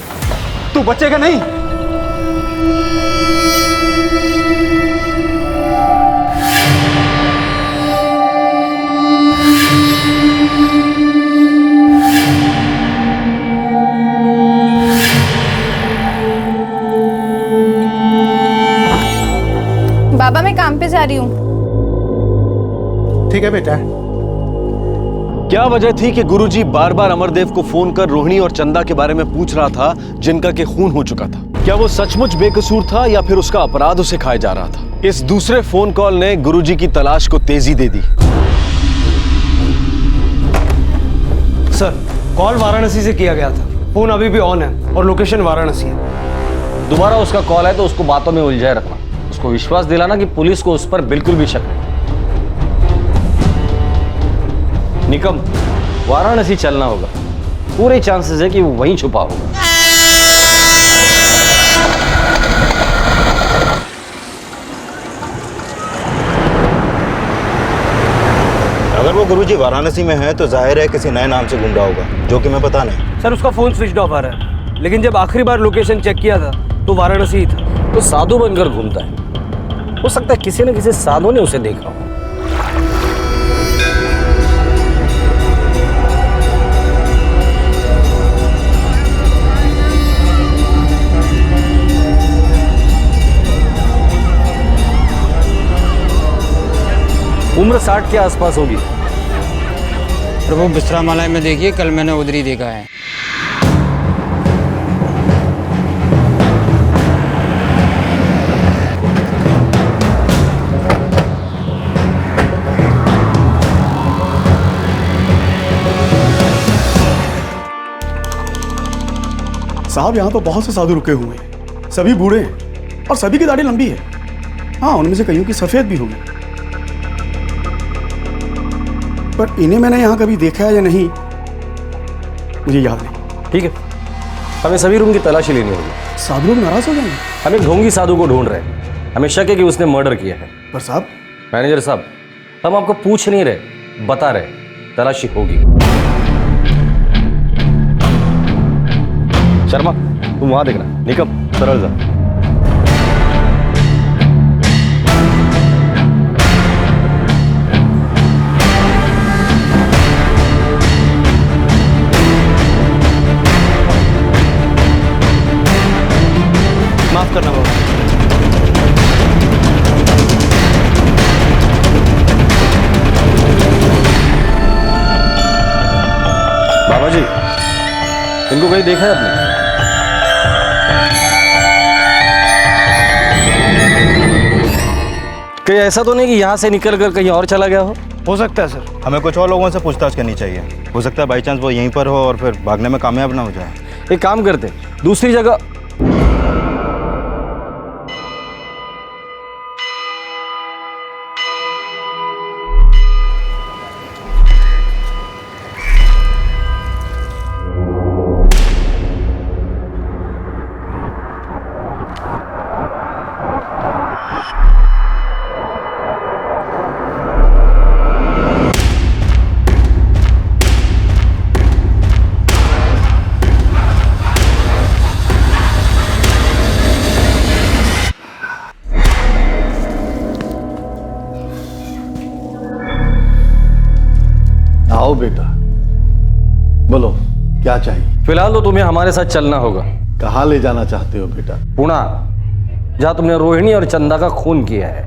K: तू बचेगा नहीं।
U: बाबा, मैं काम पे जा रही हूँ।
T: ठीक है बेटा।
B: क्या वजह थी कि गुरुजी बार बार अमरदेव को फोन कर रोहिणी और चंदा के बारे में पूछ रहा था, जिनका के खून हो चुका था? क्या वो सचमुच बेकसूर था या फिर उसका अपराध उसे खाया जा रहा था? इस दूसरे फोन कॉल ने गुरुजी की तलाश को तेजी दे दी।
I: सर, कॉल वाराणसी से किया गया था। फोन अभी भी ऑन है और लोकेशन वाराणसी है।
D: दोबारा उसका कॉल है तो उसको बातों में उलझाए रखना। उसको विश्वास दिलाना कि पुलिस को उस पर बिल्कुल भी शक नहीं। निकम, वाराणसी चलना होगा। पूरे चांसेस है कि वो वहीं छुपा होगा।
V: अगर वो गुरुजी वाराणसी में है तो जाहिर है किसी नए नाम से घूम रहा होगा, जो कि मैं पता नहीं।
I: सर, उसका फोन स्विच ऑफ आ रहा है, लेकिन जब आखिरी बार लोकेशन चेक किया था तो वाराणसी ही था।
D: तो साधु बनकर घूमता है। हो सकता है किसी न किसी साधु ने उसे देखा हो। उम्र 60 के आसपास होगी।
W: प्रभु, विश्रामालय में देखिए, कल मैंने उधर ही देखा है।
K: साहब यहाँ तो बहुत से साधु रुके हुए हैं, सभी बूढ़े हैं और सभी की दाढ़ी लंबी है। हाँ, उनमें से कईयों की सफेद भी होगी, पर इन्हें मैंने यहाँ कभी देखा है या नहीं मुझे याद नहीं।
D: ठीक है, हमें सभी रूम की तलाशी लेनी होगी।
K: साधु लोग नाराज हो जाएंगे।
D: हम एक ढोंगी साधु को ढूंढ रहे हैं, हमें शक है कि उसने मर्डर किया है।
K: पर साहब,
D: मैनेजर साहब, हम आपको पूछ नहीं रहे, बता रहे, तलाशी होगी। शर्मा, तुम वहां देखना। निकम, सरल जा।
I: माफ करना बाबा।
D: बाबा जी, इनको कहीं देखा है आपने? कहीं ऐसा तो नहीं कि यहाँ से निकल कर कहीं और चला गया हो
V: सकता है सर, हमें कुछ और लोगों से पूछताछ करनी चाहिए। हो सकता है बाई चांस वो यहीं पर हो और फिर भागने में कामयाब ना हो जाए।
D: एक काम करते, दूसरी जगह।
A: आओ बेटा, बोलो क्या चाहिए?
D: फिलहाल तो तुम्हें हमारे साथ चलना होगा।
A: कहाँ ले जाना चाहते हो बेटा?
D: पुणे, जहां तुमने रोहिणी और चंदा का खून किया है।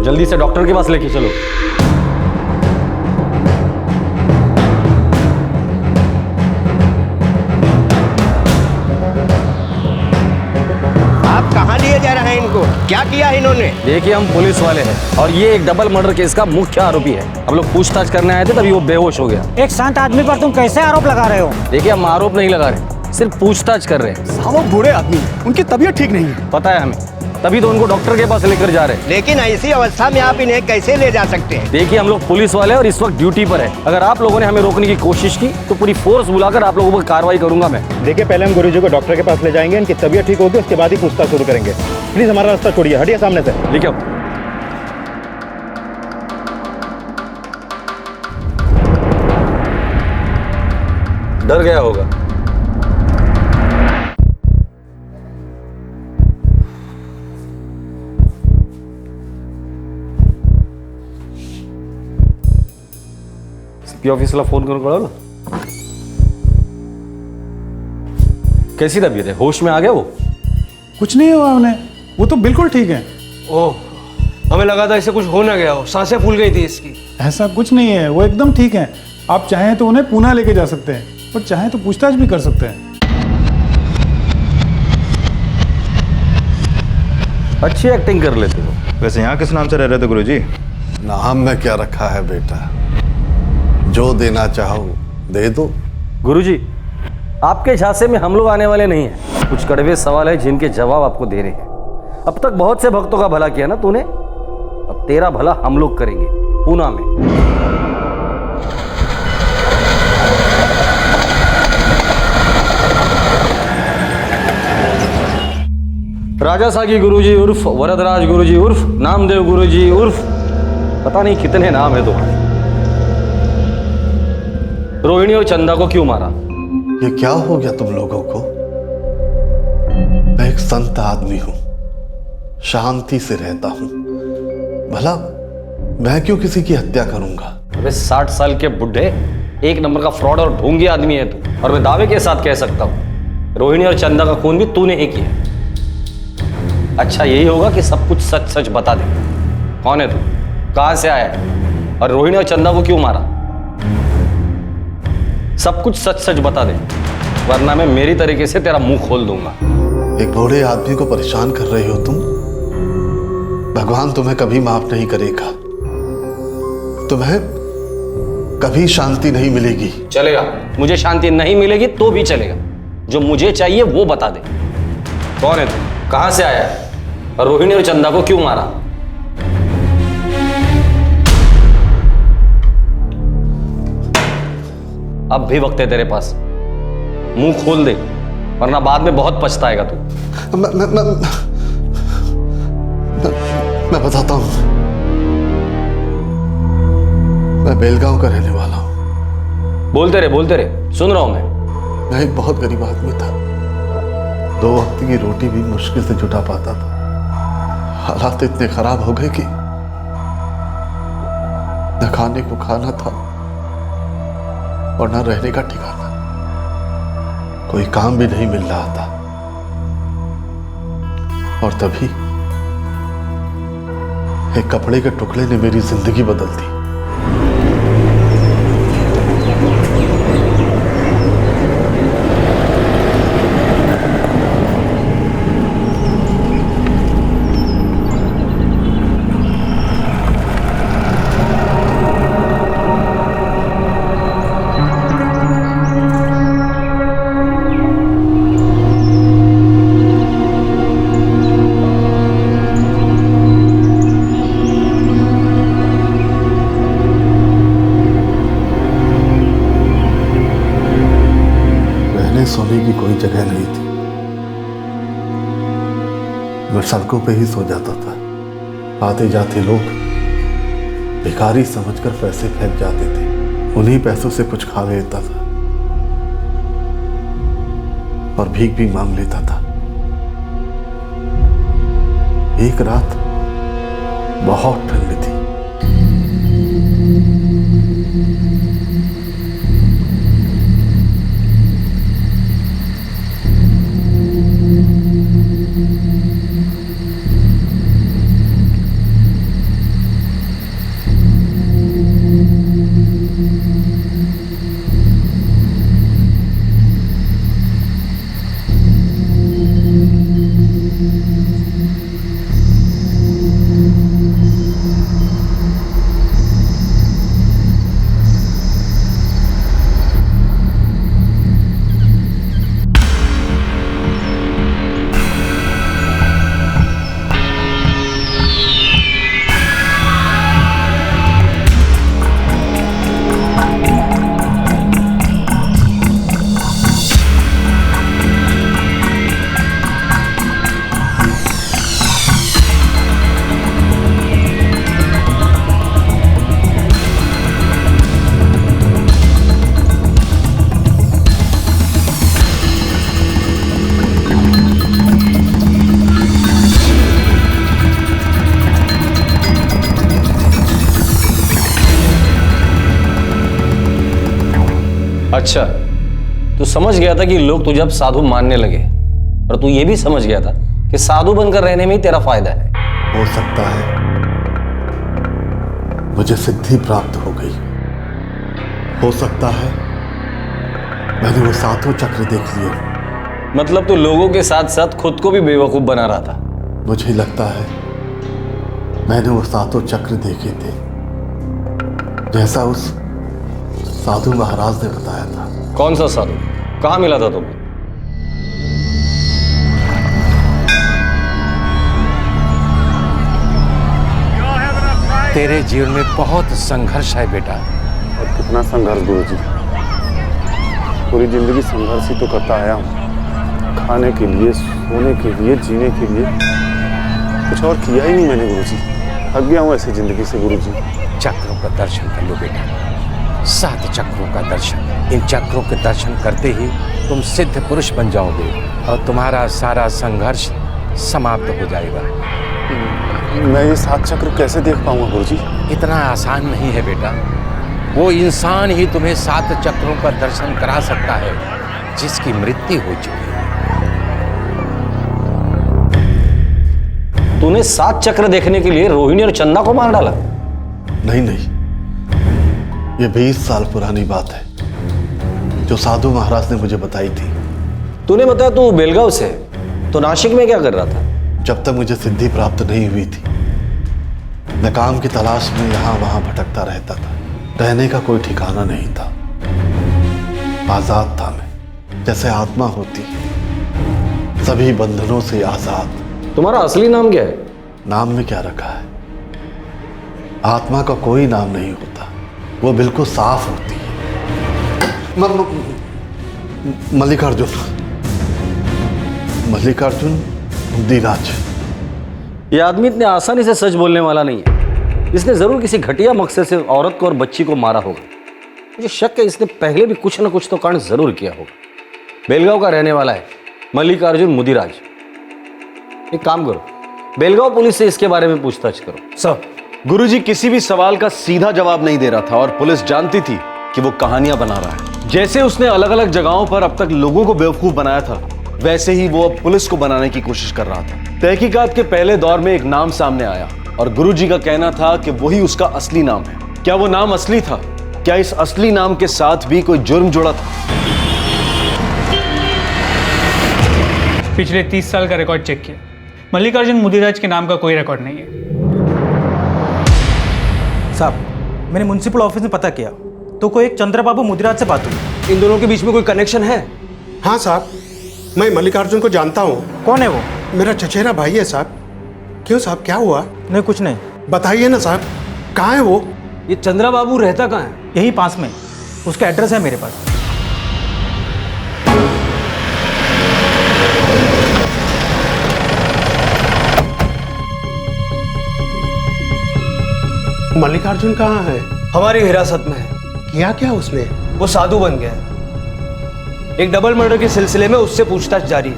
D: जल्दी से डॉक्टर के पास लेके चलो।
C: कहाँ लिए जा रहे हैं इनको? क्या किया है इन्होंने?
D: देखिए, हम पुलिस वाले हैं और ये एक डबल मर्डर केस का मुख्य आरोपी है। हम लोग पूछताछ करने आए थे, तभी वो बेहोश हो गया।
T: एक शांत आदमी पर तुम कैसे आरोप लगा रहे हो?
D: देखिए, हम आरोप नहीं लगा रहे, सिर्फ पूछताछ कर रहे हैं।
K: साहब, वो बूढ़े आदमी हैं, उनकी तबीयत ठीक नहीं है।
D: पता है हमें, तभी तो उनको डॉक्टर के पास लेकर जा रहे हैं।
C: लेकिन ऐसी अवस्था में आप इन्हें कैसे ले जा सकते हैं?
D: देखिए, हम लोग पुलिस वाले और इस वक्त ड्यूटी पर है। अगर आप लोगों ने हमें रोकने की कोशिश की तो पूरी फोर्स बुलाकर आप लोगों पर कार्रवाई करूंगा मैं।
V: देखिए, पहले हम गुरुजी को डॉक्टर के पास ले जाएंगे, इनकी तबीयत ठीक होगी, उसके बाद ही पूछताछ शुरू करेंगे। प्लीज हमारा रास्ता छोड़िए, हटिए सामने से।
D: ठीक है। डर गया होगा। ऑफिसला फोन करून कळवलं? कैसी तबीयत है? होश में आ गया वो?
E: कुछ नहीं हुआ उन्हें, वो तो बिल्कुल ठीक है।
I: ओह, हमें लगा था इसे कुछ हो ना गया हो, सांसें फूल गई थी इसकी।
E: ऐसा कुछ नहीं है, वो एकदम ठीक है। आप चाहें तो उन्हें पुणे लेके जा सकते हैं और चाहें तो पूछताछ भी कर सकते हैं।
D: अच्छी एक्टिंग कर लेते हो।
V: वैसे यहाँ किस नाम से रह रहे थे गुरुजी?
A: नाम में क्या रखा है बेटा, जो देना चाहो दे दो।
D: गुरुजी, आपके झांसे में हम लोग आने वाले नहीं हैं। कुछ कड़वे सवाल है जिनके जवाब आपको देने हैं। अब तक बहुत से भक्तों का भला किया ना तूने, अब तेरा भला हम लोग करेंगे पूना में। राजा सागी गुरुजी उर्फ वरदराज गुरुजी उर्फ नामदेव गुरुजी उर्फ पता नहीं कितने नाम है तुम्हारे। रोहिणी और चंदा को क्यों मारा?
A: ये क्या हो गया तुम लोगों को? मैं एक संत आदमी हूं, शांति से रहता हूं, भला मैं क्यों किसी की हत्या करूंगा?
D: अबे 60 साल के बुढ़े, एक नंबर का फ्रॉड और ढोंगी आदमी है तू। और मैं दावे के साथ कह सकता हूं रोहिणी और चंदा का खून भी तूने ही किया। अच्छा यही होगा कि सब कुछ सच सच बता दे। कौन है तू, कहां से आया है और रोहिणी और चंदा को क्यों मारा? सब कुछ सच सच बता दे, वरना मैं मेरी तरीके से तेरा मुंह खोल दूंगा।
A: एक बूढ़े आदमी को परेशान कर रहे हो तुम। भगवान तुम्हें कभी माफ नहीं करेगा, तुम्हें कभी शांति नहीं मिलेगी।
D: चलेगा, मुझे शांति नहीं मिलेगी तो भी चलेगा। जो मुझे चाहिए वो बता दे। कौन है तू, कहां से आया है, और रोहिणी और चंदा को क्यों मारा? अब भी वक्त है तेरे पास, मुंह खोल दे, वरना बाद में बहुत पछताएगा तू।
A: मैं बताता हूं। मैं बेलगांव का रहने वाला हूं।
D: बोलते रहे, सुन रहा हूं
A: मैं एक बहुत गरीब आदमी था। 2 वक्त की रोटी भी मुश्किल से जुटा पाता था। हालात इतने खराब हो गए कि न खाने को खाना था और न रहने का ठिकाना। कोई काम भी नहीं मिल रहा था। और तभी एक कपड़े के टुकड़े ने मेरी जिंदगी बदल दी। सोने की कोई जगह नहीं थी। मैं सड़कों पे ही सो जाता था। आते जाते लोग भिखारी समझकर पैसे फेंक जाते थे। उन्हीं पैसों से कुछ खा लेता था और भीख भी मांग लेता था। एक रात बहुत ठंड थी।
D: अच्छा, तू समझ गया था कि लोग तुझे अब साधु मानने लगे, और तू ये भी समझ गया था कि साधु बनकर रहने में ही तेरा फायदा है।
A: हो सकता है मुझे सिद्धि प्राप्त हो गई। हो सकता है मैंने वो सातों चक्र देख लिए।
D: मतलब तू लोगों के साथ साथ खुद को भी बेवकूफ बना रहा था।
A: मुझे लगता है मैंने वो सातों चक्र देखे थे, जैसा उस साधु महाराज ने बताया था।
D: कौन सा साधु, कहां मिला था तुम्हें?
G: तेरे जीवन में बहुत संघर्ष है बेटा।
H: और कितना संघर्ष गुरुजी, पूरी जिंदगी संघर्ष ही तो करता आया हूँ। खाने के लिए, सोने के लिए, जीने के लिए, कुछ और किया ही नहीं मैंने गुरुजी। थक गया हूँ ऐसी जिंदगी से गुरुजी।
G: चक्रों का दर्शन कर लो बेटा, 7 चक्रों का दर्शन। इन चक्रों के दर्शन करते ही तुम सिद्ध पुरुष बन जाओगे और तुम्हारा सारा संघर्ष समाप्त हो जाएगा।
H: मैं ये 7 चक्र कैसे देख पाऊंगा गुरुजी?
G: इतना आसान नहीं है बेटा। वो इंसान ही तुम्हें 7 चक्रों का दर्शन करा सकता है जिसकी मृत्यु हो चुकी है।
D: तूने 7 चक्र देखने के लिए रोहिणी और चंदा को मार डाला?
A: नहीं, ये 20 साल पुरानी बात है जो साधु महाराज ने मुझे बताई थी।
D: तूने बताया तू बेलगांव से, तो नासिक में क्या कर रहा था?
A: जब तक मुझे सिद्धि प्राप्त नहीं हुई थी, मैं काम की तलाश में यहाँ वहाँ भटकता रहता था। रहने का कोई ठिकाना नहीं था। आजाद था मैं, जैसे आत्मा होती है, सभी बंधनों से आजाद।
D: तुम्हारा असली नाम क्या है?
A: नाम में क्या रखा है? आत्मा का कोई नाम नहीं होता, वो बिल्कुल साफ होती है। मल्लिकार्जुन, मल्लिकार्जुन मुदिराज।
D: ये आदमी इतने आसानी से सच बोलने वाला नहीं है। इसने जरूर किसी घटिया मकसद से औरत को और बच्ची को मारा होगा। मुझे शक है इसने पहले भी कुछ न कुछ तो कांड जरूर किया होगा। बेलगांव का रहने वाला है मल्लिकार्जुन मुदिराज। एक काम करो, बेलगांव पुलिस से इसके बारे में पूछताछ करो।
B: सर, गुरुजी किसी भी सवाल का सीधा जवाब नहीं दे रहा था और पुलिस जानती थी कि वो कहानियां बना रहा है। जैसे उसने अलग अलग जगहों पर अब तक लोगों को बेवकूफ बनाया था, वैसे ही वो अब पुलिस को बनाने की कोशिश कर रहा था। तहकीकात के पहले दौर में एक नाम सामने आया और गुरुजी का कहना था कि वही उसका असली नाम है। क्या वो नाम असली था? क्या इस असली नाम के साथ भी कोई जुर्म जुड़ा था?
E: पिछले 30 साल का रिकॉर्ड चेक किया, मल्लिकार्जुन मुदिराज के नाम का कोई रिकॉर्ड नहीं है।
L: साहब, मैंने म्युनिसिपल ऑफिस में पता किया तो कोई एक चंद्रबाबू मुदिराज से बात हुई।
I: इन दोनों के बीच में कोई कनेक्शन है?
M: हाँ साहब, मैं मल्लिकार्जुन को जानता हूँ।
L: कौन है वो?
M: मेरा चचेरा भाई है साहब। क्यों साहब, क्या हुआ?
L: नहीं, कुछ नहीं।
M: बताइए ना साहब, कहाँ है वो?
I: ये चंद्रा बाबू रहता कहाँ है?
L: यही पास में, उसका एड्रेस है मेरे पास।
M: मल्लिकार्जुन कहाँ है?
I: हमारी हिरासत में है।
M: किया क्या उसने?
I: वो साधु बन गया है। एक डबल मर्डर के सिलसिले में उससे पूछताछ जारी है।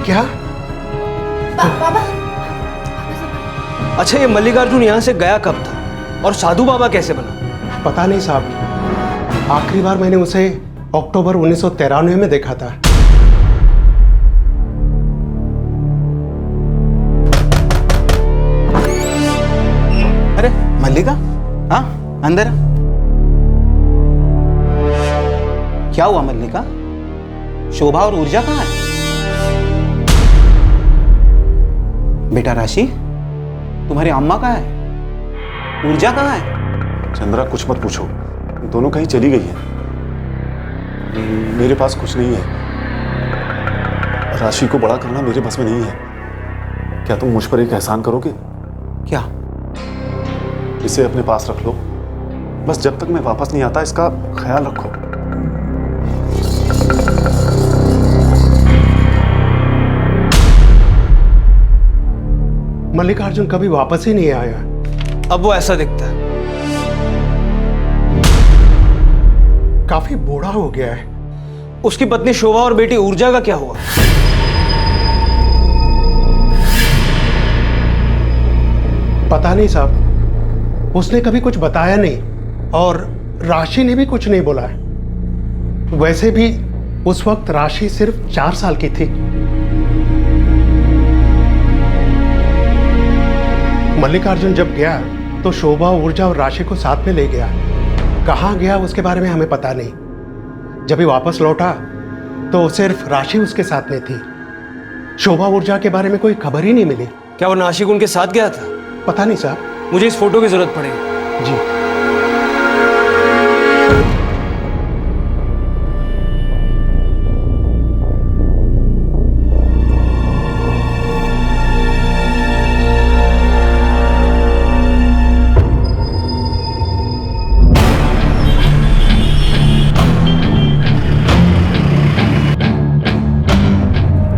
M: क्या?
S: बाबा।
I: अच्छा, ये मल्लिकार्जुन यहाँ से गया कब था और साधु बाबा कैसे बना?
M: पता नहीं साहब, आखिरी बार मैंने उसे अक्टूबर 1993 में देखा था।
Q: अरे मल्लिका, हाँ अंदर। क्या हुआ मल्लिका? शोभा और ऊर्जा कहाँ है? बेटा राशि, तुम्हारी अम्मा कहाँ है? ऊर्जा कहाँ है?
H: चंद्रा, कुछ मत पूछो, दोनों कहीं चली गई है। मेरे पास कुछ नहीं है। राशि को बड़ा करना मेरे बस में नहीं है। क्या तुम मुझ पर एक एहसान करोगे?
Q: क्या?
H: इसे अपने पास रख लो, बस जब तक मैं वापस नहीं आता इसका ख्याल रखो।
M: मल्लिकार्जुन कभी वापस ही नहीं आया।
I: अब वो ऐसा दिखता है।
M: काफी बूढ़ा हो गया है।
I: उसकी पत्नी शोभा और बेटी ऊर्जा का क्या हुआ?
M: पता नहीं साहब, उसने कभी कुछ बताया नहीं और राशि ने भी कुछ नहीं बोला। वैसे भी उस वक्त राशि सिर्फ 4 साल की थी। मल्लिकार्जुन जब गया तो शोभा, ऊर्जा और राशि को साथ में ले गया। कहाँ गया उसके बारे में हमें पता नहीं। जब भी वापस लौटा तो सिर्फ राशि उसके साथ में थी। शोभा, ऊर्जा के बारे में कोई खबर ही नहीं मिली।
I: क्या वो नासिक उनके साथ गया था?
M: पता नहीं साहब।
I: मुझे इस फोटो की जरूरत पड़ेगी।
M: जी।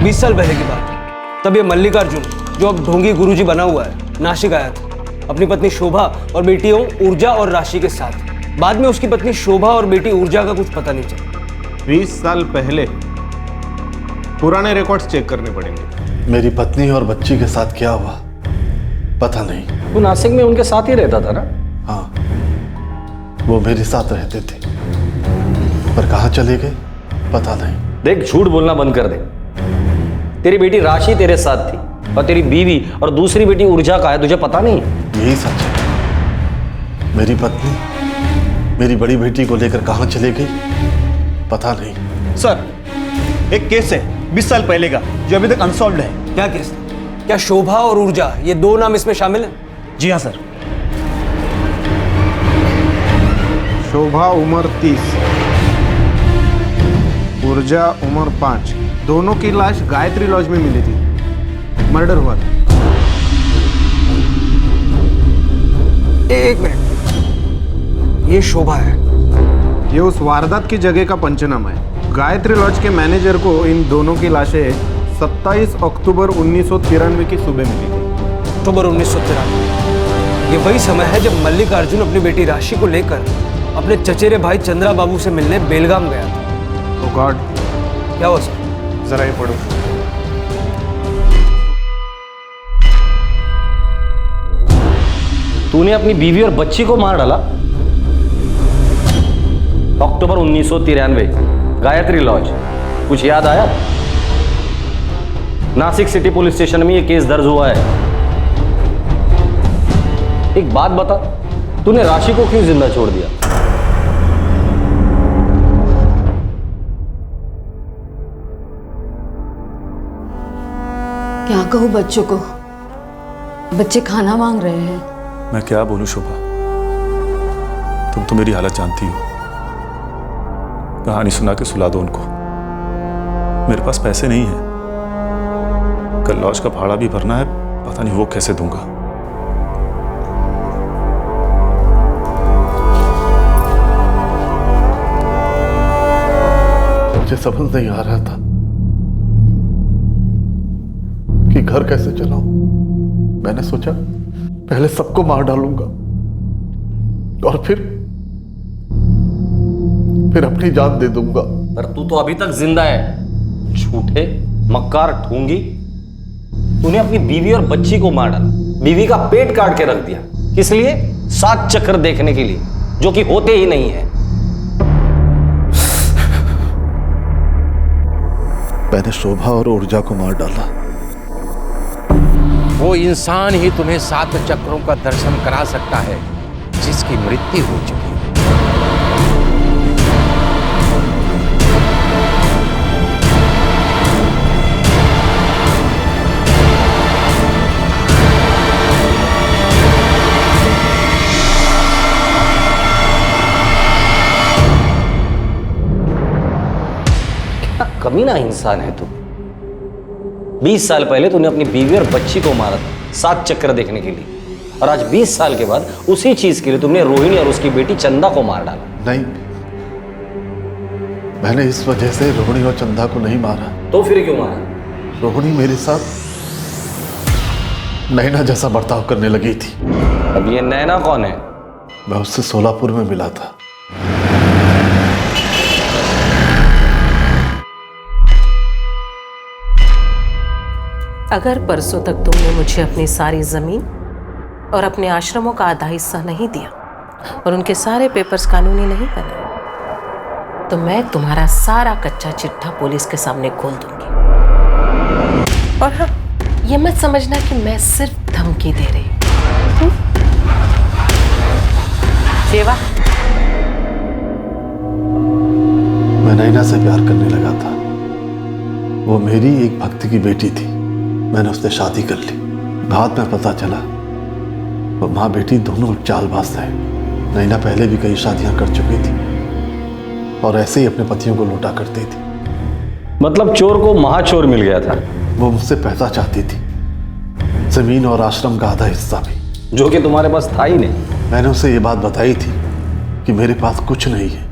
I: बीस साल पहले की बात। तब ये मल्लिकार्जुन, जो अब ढोंगी गुरुजी बना हुआ है, नासिक आया था अपनी पत्नी शोभा और बेटियों ऊर्जा और राशि के साथ। बाद में उसकी पत्नी शोभा और बेटी ऊर्जा का कुछ पता नहीं चला।
O: 20 साल पहले पुराने रिकॉर्ड्स चेक करने पड़ेंगे।
A: मेरी पत्नी और बच्ची के साथ क्या हुआ पता नहीं।
D: वो नासिक में उनके साथ ही रहता था ना?
A: हाँ, वो मेरे साथ रहते थे, पर कहाँ चले गए पता नहीं।
D: देख, झूठ बोलना बंद कर दे। तेरी बेटी राशि तेरे साथ थी और तेरी बीवी और दूसरी बेटी ऊर्जा का है, तुझे पता नहीं?
A: यही सच है। मेरी पत्नी मेरी बड़ी बेटी को लेकर कहाँ चले गई पता नहीं।
O: सर, एक केस है
F: 20 साल पहले का, जो अभी तक अनसॉल्व्ड है।
I: क्या केस? क्या शोभा और ऊर्जा, ये दो नाम इसमें शामिल हैं?
F: जी हाँ सर।
O: शोभा उम्र 30, ऊर्जा उम्र 5। दोनों की लाश गायत्री लॉज में मिली थी, मर्डर हुआ था।
I: एक मिनट, ये शोभा है?
O: ये उस वारदात की जगह का पंचनामा है। गायत्री लॉज के मैनेजर को इन दोनों की लाशें 27 अक्टूबर 1993 की सुबह मिली थी।
I: अक्टूबर 1993, ये वही समय है जब मल्लिकार्जुन अपनी बेटी राशि को लेकर अपने चचेरे भाई चंद्रा बाबू से मिलने बेलगाम गया था।
O: ओ गॉड,
I: क्या हुआ सर?
O: जरा ये पढ़ो।
D: तूने अपनी बीवी और बच्ची को मार डाला? अक्टूबर 1993, गायत्री लॉज। कुछ याद आया? नासिक सिटी पुलिस स्टेशन में यह केस दर्ज हुआ है। एक बात बता, तूने राशि को क्यों जिंदा छोड़ दिया?
P: क्या कहूँ बच्चों को, बच्चे खाना मांग रहे हैं।
K: मैं क्या बोलूं शोभा, तुम तो मेरी हालत जानती हो। कहानी सुना के सुला दो उनको। मेरे पास पैसे नहीं है, कल लॉज का भाड़ा भी भरना है, पता नहीं वो कैसे दूंगा।
A: मुझे समझ नहीं आ रहा था कि घर कैसे चलाऊं। मैंने सोचा पहले सबको मार डालूंगा और फिर अपनी जान दे दूंगा।
D: पर तू तो अभी तक जिंदा है, झूठे मक्कार ढूंगी। तूने अपनी बीवी और बच्ची को मार डाला, बीवी का पेट काट के रख दिया। किस लिए? 7 चक्र देखने के लिए, जो कि होते ही नहीं है।
A: मैंने शोभा और ऊर्जा को मार डाला।
G: वो इंसान ही तुम्हें 7 चक्रों का दर्शन करा सकता है जिसकी मृत्यु हो चुकी है।
D: कमीना इंसान है तू। 20 साल पहले तूने अपनी बीवी और बच्ची को मारा था 7 चक्र देखने के लिए, और आज 20 साल के बाद उसी चीज के लिए तुमने रोहिणी और उसकी बेटी चंदा को मार डाला।
A: नहीं, मैंने इस वजह से रोहिणी और चंदा को नहीं मारा।
D: तो फिर क्यों मारा?
A: रोहिणी मेरे साथ नैना जैसा बर्ताव करने लगी थी।
D: अब ये नैना कौन है?
A: मैं उससे सोलापुर में मिला था।
R: अगर परसों तक तुमने मुझे अपनी सारी जमीन और अपने आश्रमों का आधा हिस्सा नहीं दिया और उनके सारे पेपर्स कानूनी नहीं बनाए, तो मैं तुम्हारा सारा कच्चा चिट्ठा पुलिस के सामने खोल दूंगी। और हाँ, ये मत समझना कि मैं सिर्फ धमकी दे रही हूँ। देवा,
A: मैं नैना से प्यार करने लगा था। वो मेरी एक भक्त की बेटी थी। मैंने उससे शादी कर ली। बाद में पता चला वो माँ बेटी दोनों चालबाज थे। नैना पहले भी कई शादियां कर चुकी थी और ऐसे ही अपने पतियों को लूटा करती थी।
D: मतलब चोर को महाचोर मिल गया था।
A: वो मुझसे पैसा चाहती थी, जमीन और आश्रम का आधा हिस्सा भी,
D: जो कि तुम्हारे पास था ही नहीं।
A: मैंने उसे ये बात बताई थी कि मेरे पास कुछ नहीं है।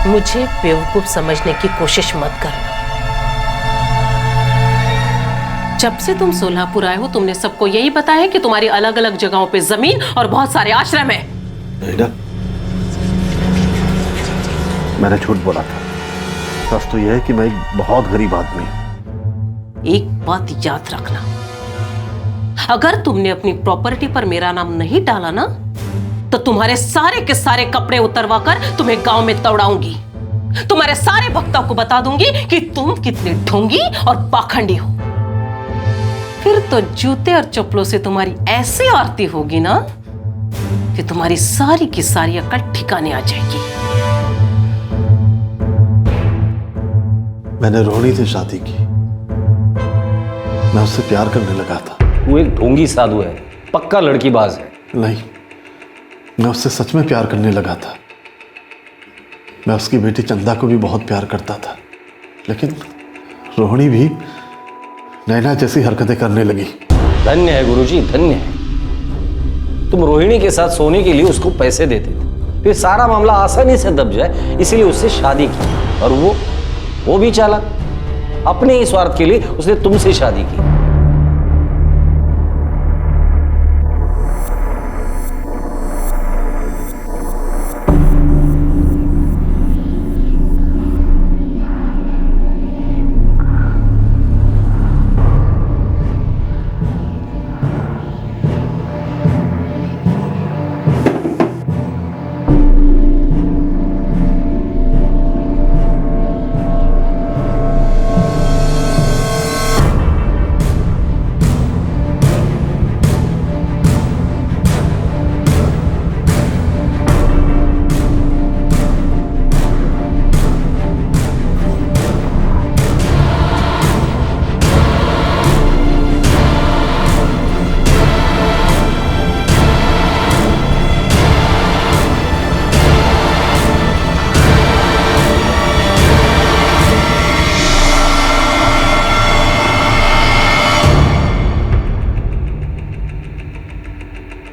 R: मुझे बेवकूफ समझने की कोशिश मत करना। जब से तुम सोलापुर आए हो, तुमने सबको यही बताया है कि तुम्हारी अलग अलग जगहों पे जमीन और बहुत सारे आश्रम है।
A: नैना, मैंने झूठ बोला था। सच तो यह है कि मैं एक बहुत गरीब आदमी हूं।
R: एक बात याद रखना, अगर तुमने अपनी प्रॉपर्टी पर मेरा नाम नहीं डाला ना, तो तुम्हारे सारे के सारे कपड़े उतरवा कर तुम्हें गांव में दौड़ाऊंगी। तुम्हारे सारे भक्तों को बता दूंगी कि तुम कितनी ढोंगी और पाखंडी हो। फिर तो जूते और चप्पलों से तुम्हारी ऐसी आरती होगी ना कि तुम्हारी सारी की सारी अकल ठिकाने आ जाएगी।
A: मैंने रोहिणी से शादी की, मैं उससे प्यार करने लगा था।
D: वो एक ढोंगी साधु है, पक्का लड़कीबाज है।
A: नहीं, मैं उससे सच में प्यार करने लगा था। मैं उसकी बेटी चंदा को भी बहुत प्यार करता था, लेकिन रोहिणी भी नैना जैसी हरकतें करने लगी।
D: धन्य है गुरुजी, धन्य है। तुम रोहिणी के साथ सोने के लिए उसको पैसे देते थे, फिर सारा मामला आसानी से दब जाए इसीलिए उससे शादी की। और वो भी चालाक, अपने ही स्वार्थ के लिए उसने तुमसे शादी की।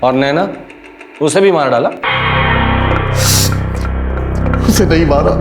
D: और नैना, उसे भी मार डाला?
A: उसे नहीं मारा।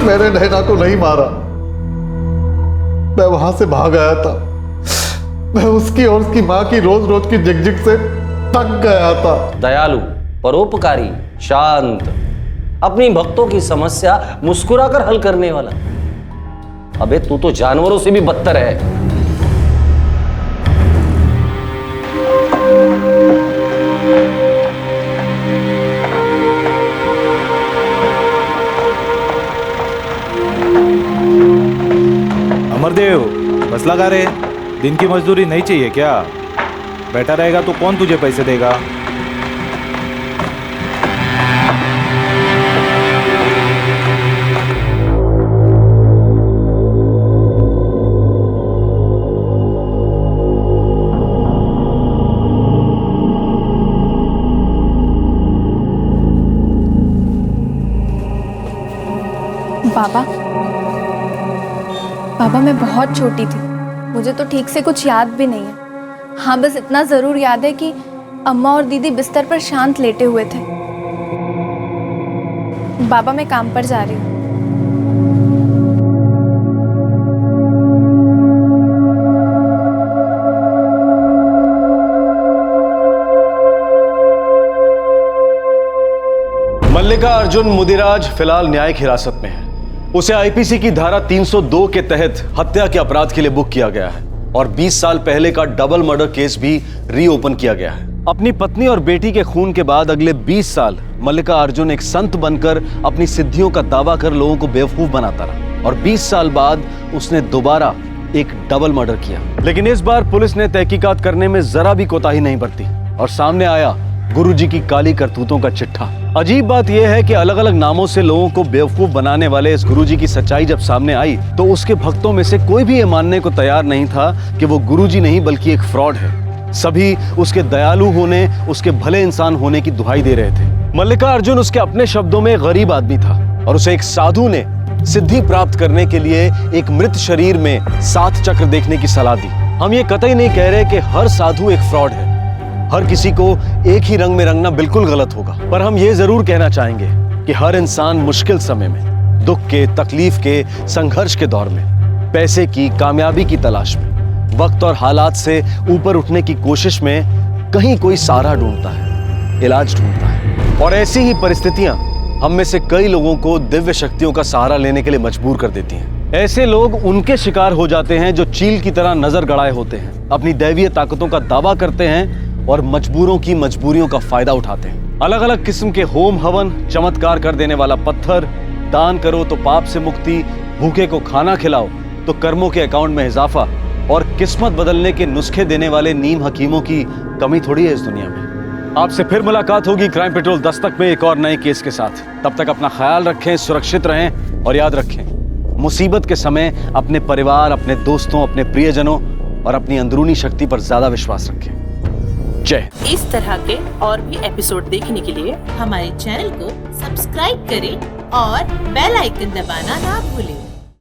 A: मैंने नैना को नहीं मारा, मैं वहां से भाग आया था। मैं उसकी और उसकी मां की रोज रोज की झिकझिक से थक गया था।
D: दयालु, परोपकारी, शांत, अपनी भक्तों की समस्या मुस्कुराकर हल करने वाला। अबे तू तो जानवरों से भी बदतर है।
O: अमरदेव, बस लगा रहे, दिन की मजदूरी नहीं चाहिए क्या? बैठा रहेगा तो कौन तुझे पैसे देगा?
J: पापा मैं बहुत छोटी थी, मुझे तो ठीक से कुछ याद भी नहीं है। हाँ, बस इतना ज़रूर याद है कि अम्मा और दीदी बिस्तर पर शांत लेटे हुए थे। बाबा मैं काम पर जा रही हूँ।
B: मल्लिका अर्जुन मुदिराज फिलहाल न्यायिक हिरासत में है। उसे आईपीसी की धारा 302 के तहत हत्या के अपराध के लिए बुक किया गया है और 20 साल पहले का डबल मर्डर केस भी रीओपन किया गया है। अपनी पत्नी और बेटी के खून के बाद अगले 20 साल मल्लिका अर्जुन एक संत बनकर अपनी सिद्धियों का दावा कर लोगों को बेवकूफ बनाता रहा और 20 साल बाद उसने दोबारा एक डबल मर्डर किया। लेकिन इस बार पुलिस ने तहकीकात करने में जरा भी कोताही नहीं बरती और सामने आया गुरुजी की काली करतूतों का चिट्ठा। अजीब बात यह है कि अलग अलग नामों से लोगों को बेवकूफ बनाने वाले इस गुरुजी की सच्चाई जब सामने आई तो उसके भक्तों में से कोई भी ये मानने को तैयार नहीं था कि वो गुरुजी नहीं बल्कि एक फ्रॉड है। सभी उसके दयालु होने, उसके भले इंसान होने की दुहाई दे रहे थे। मल्लिका अर्जुन उसके अपने शब्दों में गरीब आदमी था और उसे एक साधु ने सिद्धि प्राप्त करने के लिए एक मृत शरीर में 7 चक्र देखने की सलाह दी हम ये कतई नहीं कह रहे कि हर साधु एक फ्रॉड है, हर किसी को एक ही रंग में रंगना बिल्कुल गलत होगा, पर हम ये जरूर कहना चाहेंगे कि हर इंसान मुश्किल समय में, दुख के, तकलीफ के, संघर्ष के दौर में, पैसे की, कामयाबी की तलाश में, वक्त और हालात से ऊपर उठने की कोशिश में कहीं कोई सहारा ढूंढता है, इलाज ढूंढता है। और ऐसी ही परिस्थितियां हम में से कई लोगों को दिव्य शक्तियों का सहारा लेने के लिए मजबूर कर देती हैं। ऐसे लोग उनके शिकार हो जाते हैं जो चील की तरह नजर गड़ाए होते हैं, अपनी दैवीय ताकतों का दावा करते हैं और मजबूरों की मजबूरियों का फायदा उठाते हैं। अलग अलग किस्म के होम हवन, चमत्कार कर देने वाला पत्थर, दान करो तो पाप से मुक्ति, भूखे को खाना खिलाओ तो कर्मों के अकाउंट में इजाफा और किस्मत बदलने के नुस्खे देने वाले नीम हकीमों की कमी थोड़ी है इस दुनिया में। आपसे फिर मुलाकात होगी क्राइम पेट्रोल दस्तक में एक और नए केस के साथ। तब तक अपना ख्याल रखें, सुरक्षित रहें और याद रखें, मुसीबत के समय अपने परिवार, अपने दोस्तों, अपने प्रियजनों और अपनी अंदरूनी शक्ति पर ज्यादा विश्वास रखें। जय।
N: इस तरह के और भी एपिसोड देखने के लिए हमारे चैनल को सब्सक्राइब करें और बेल आइकन दबाना ना भूलें।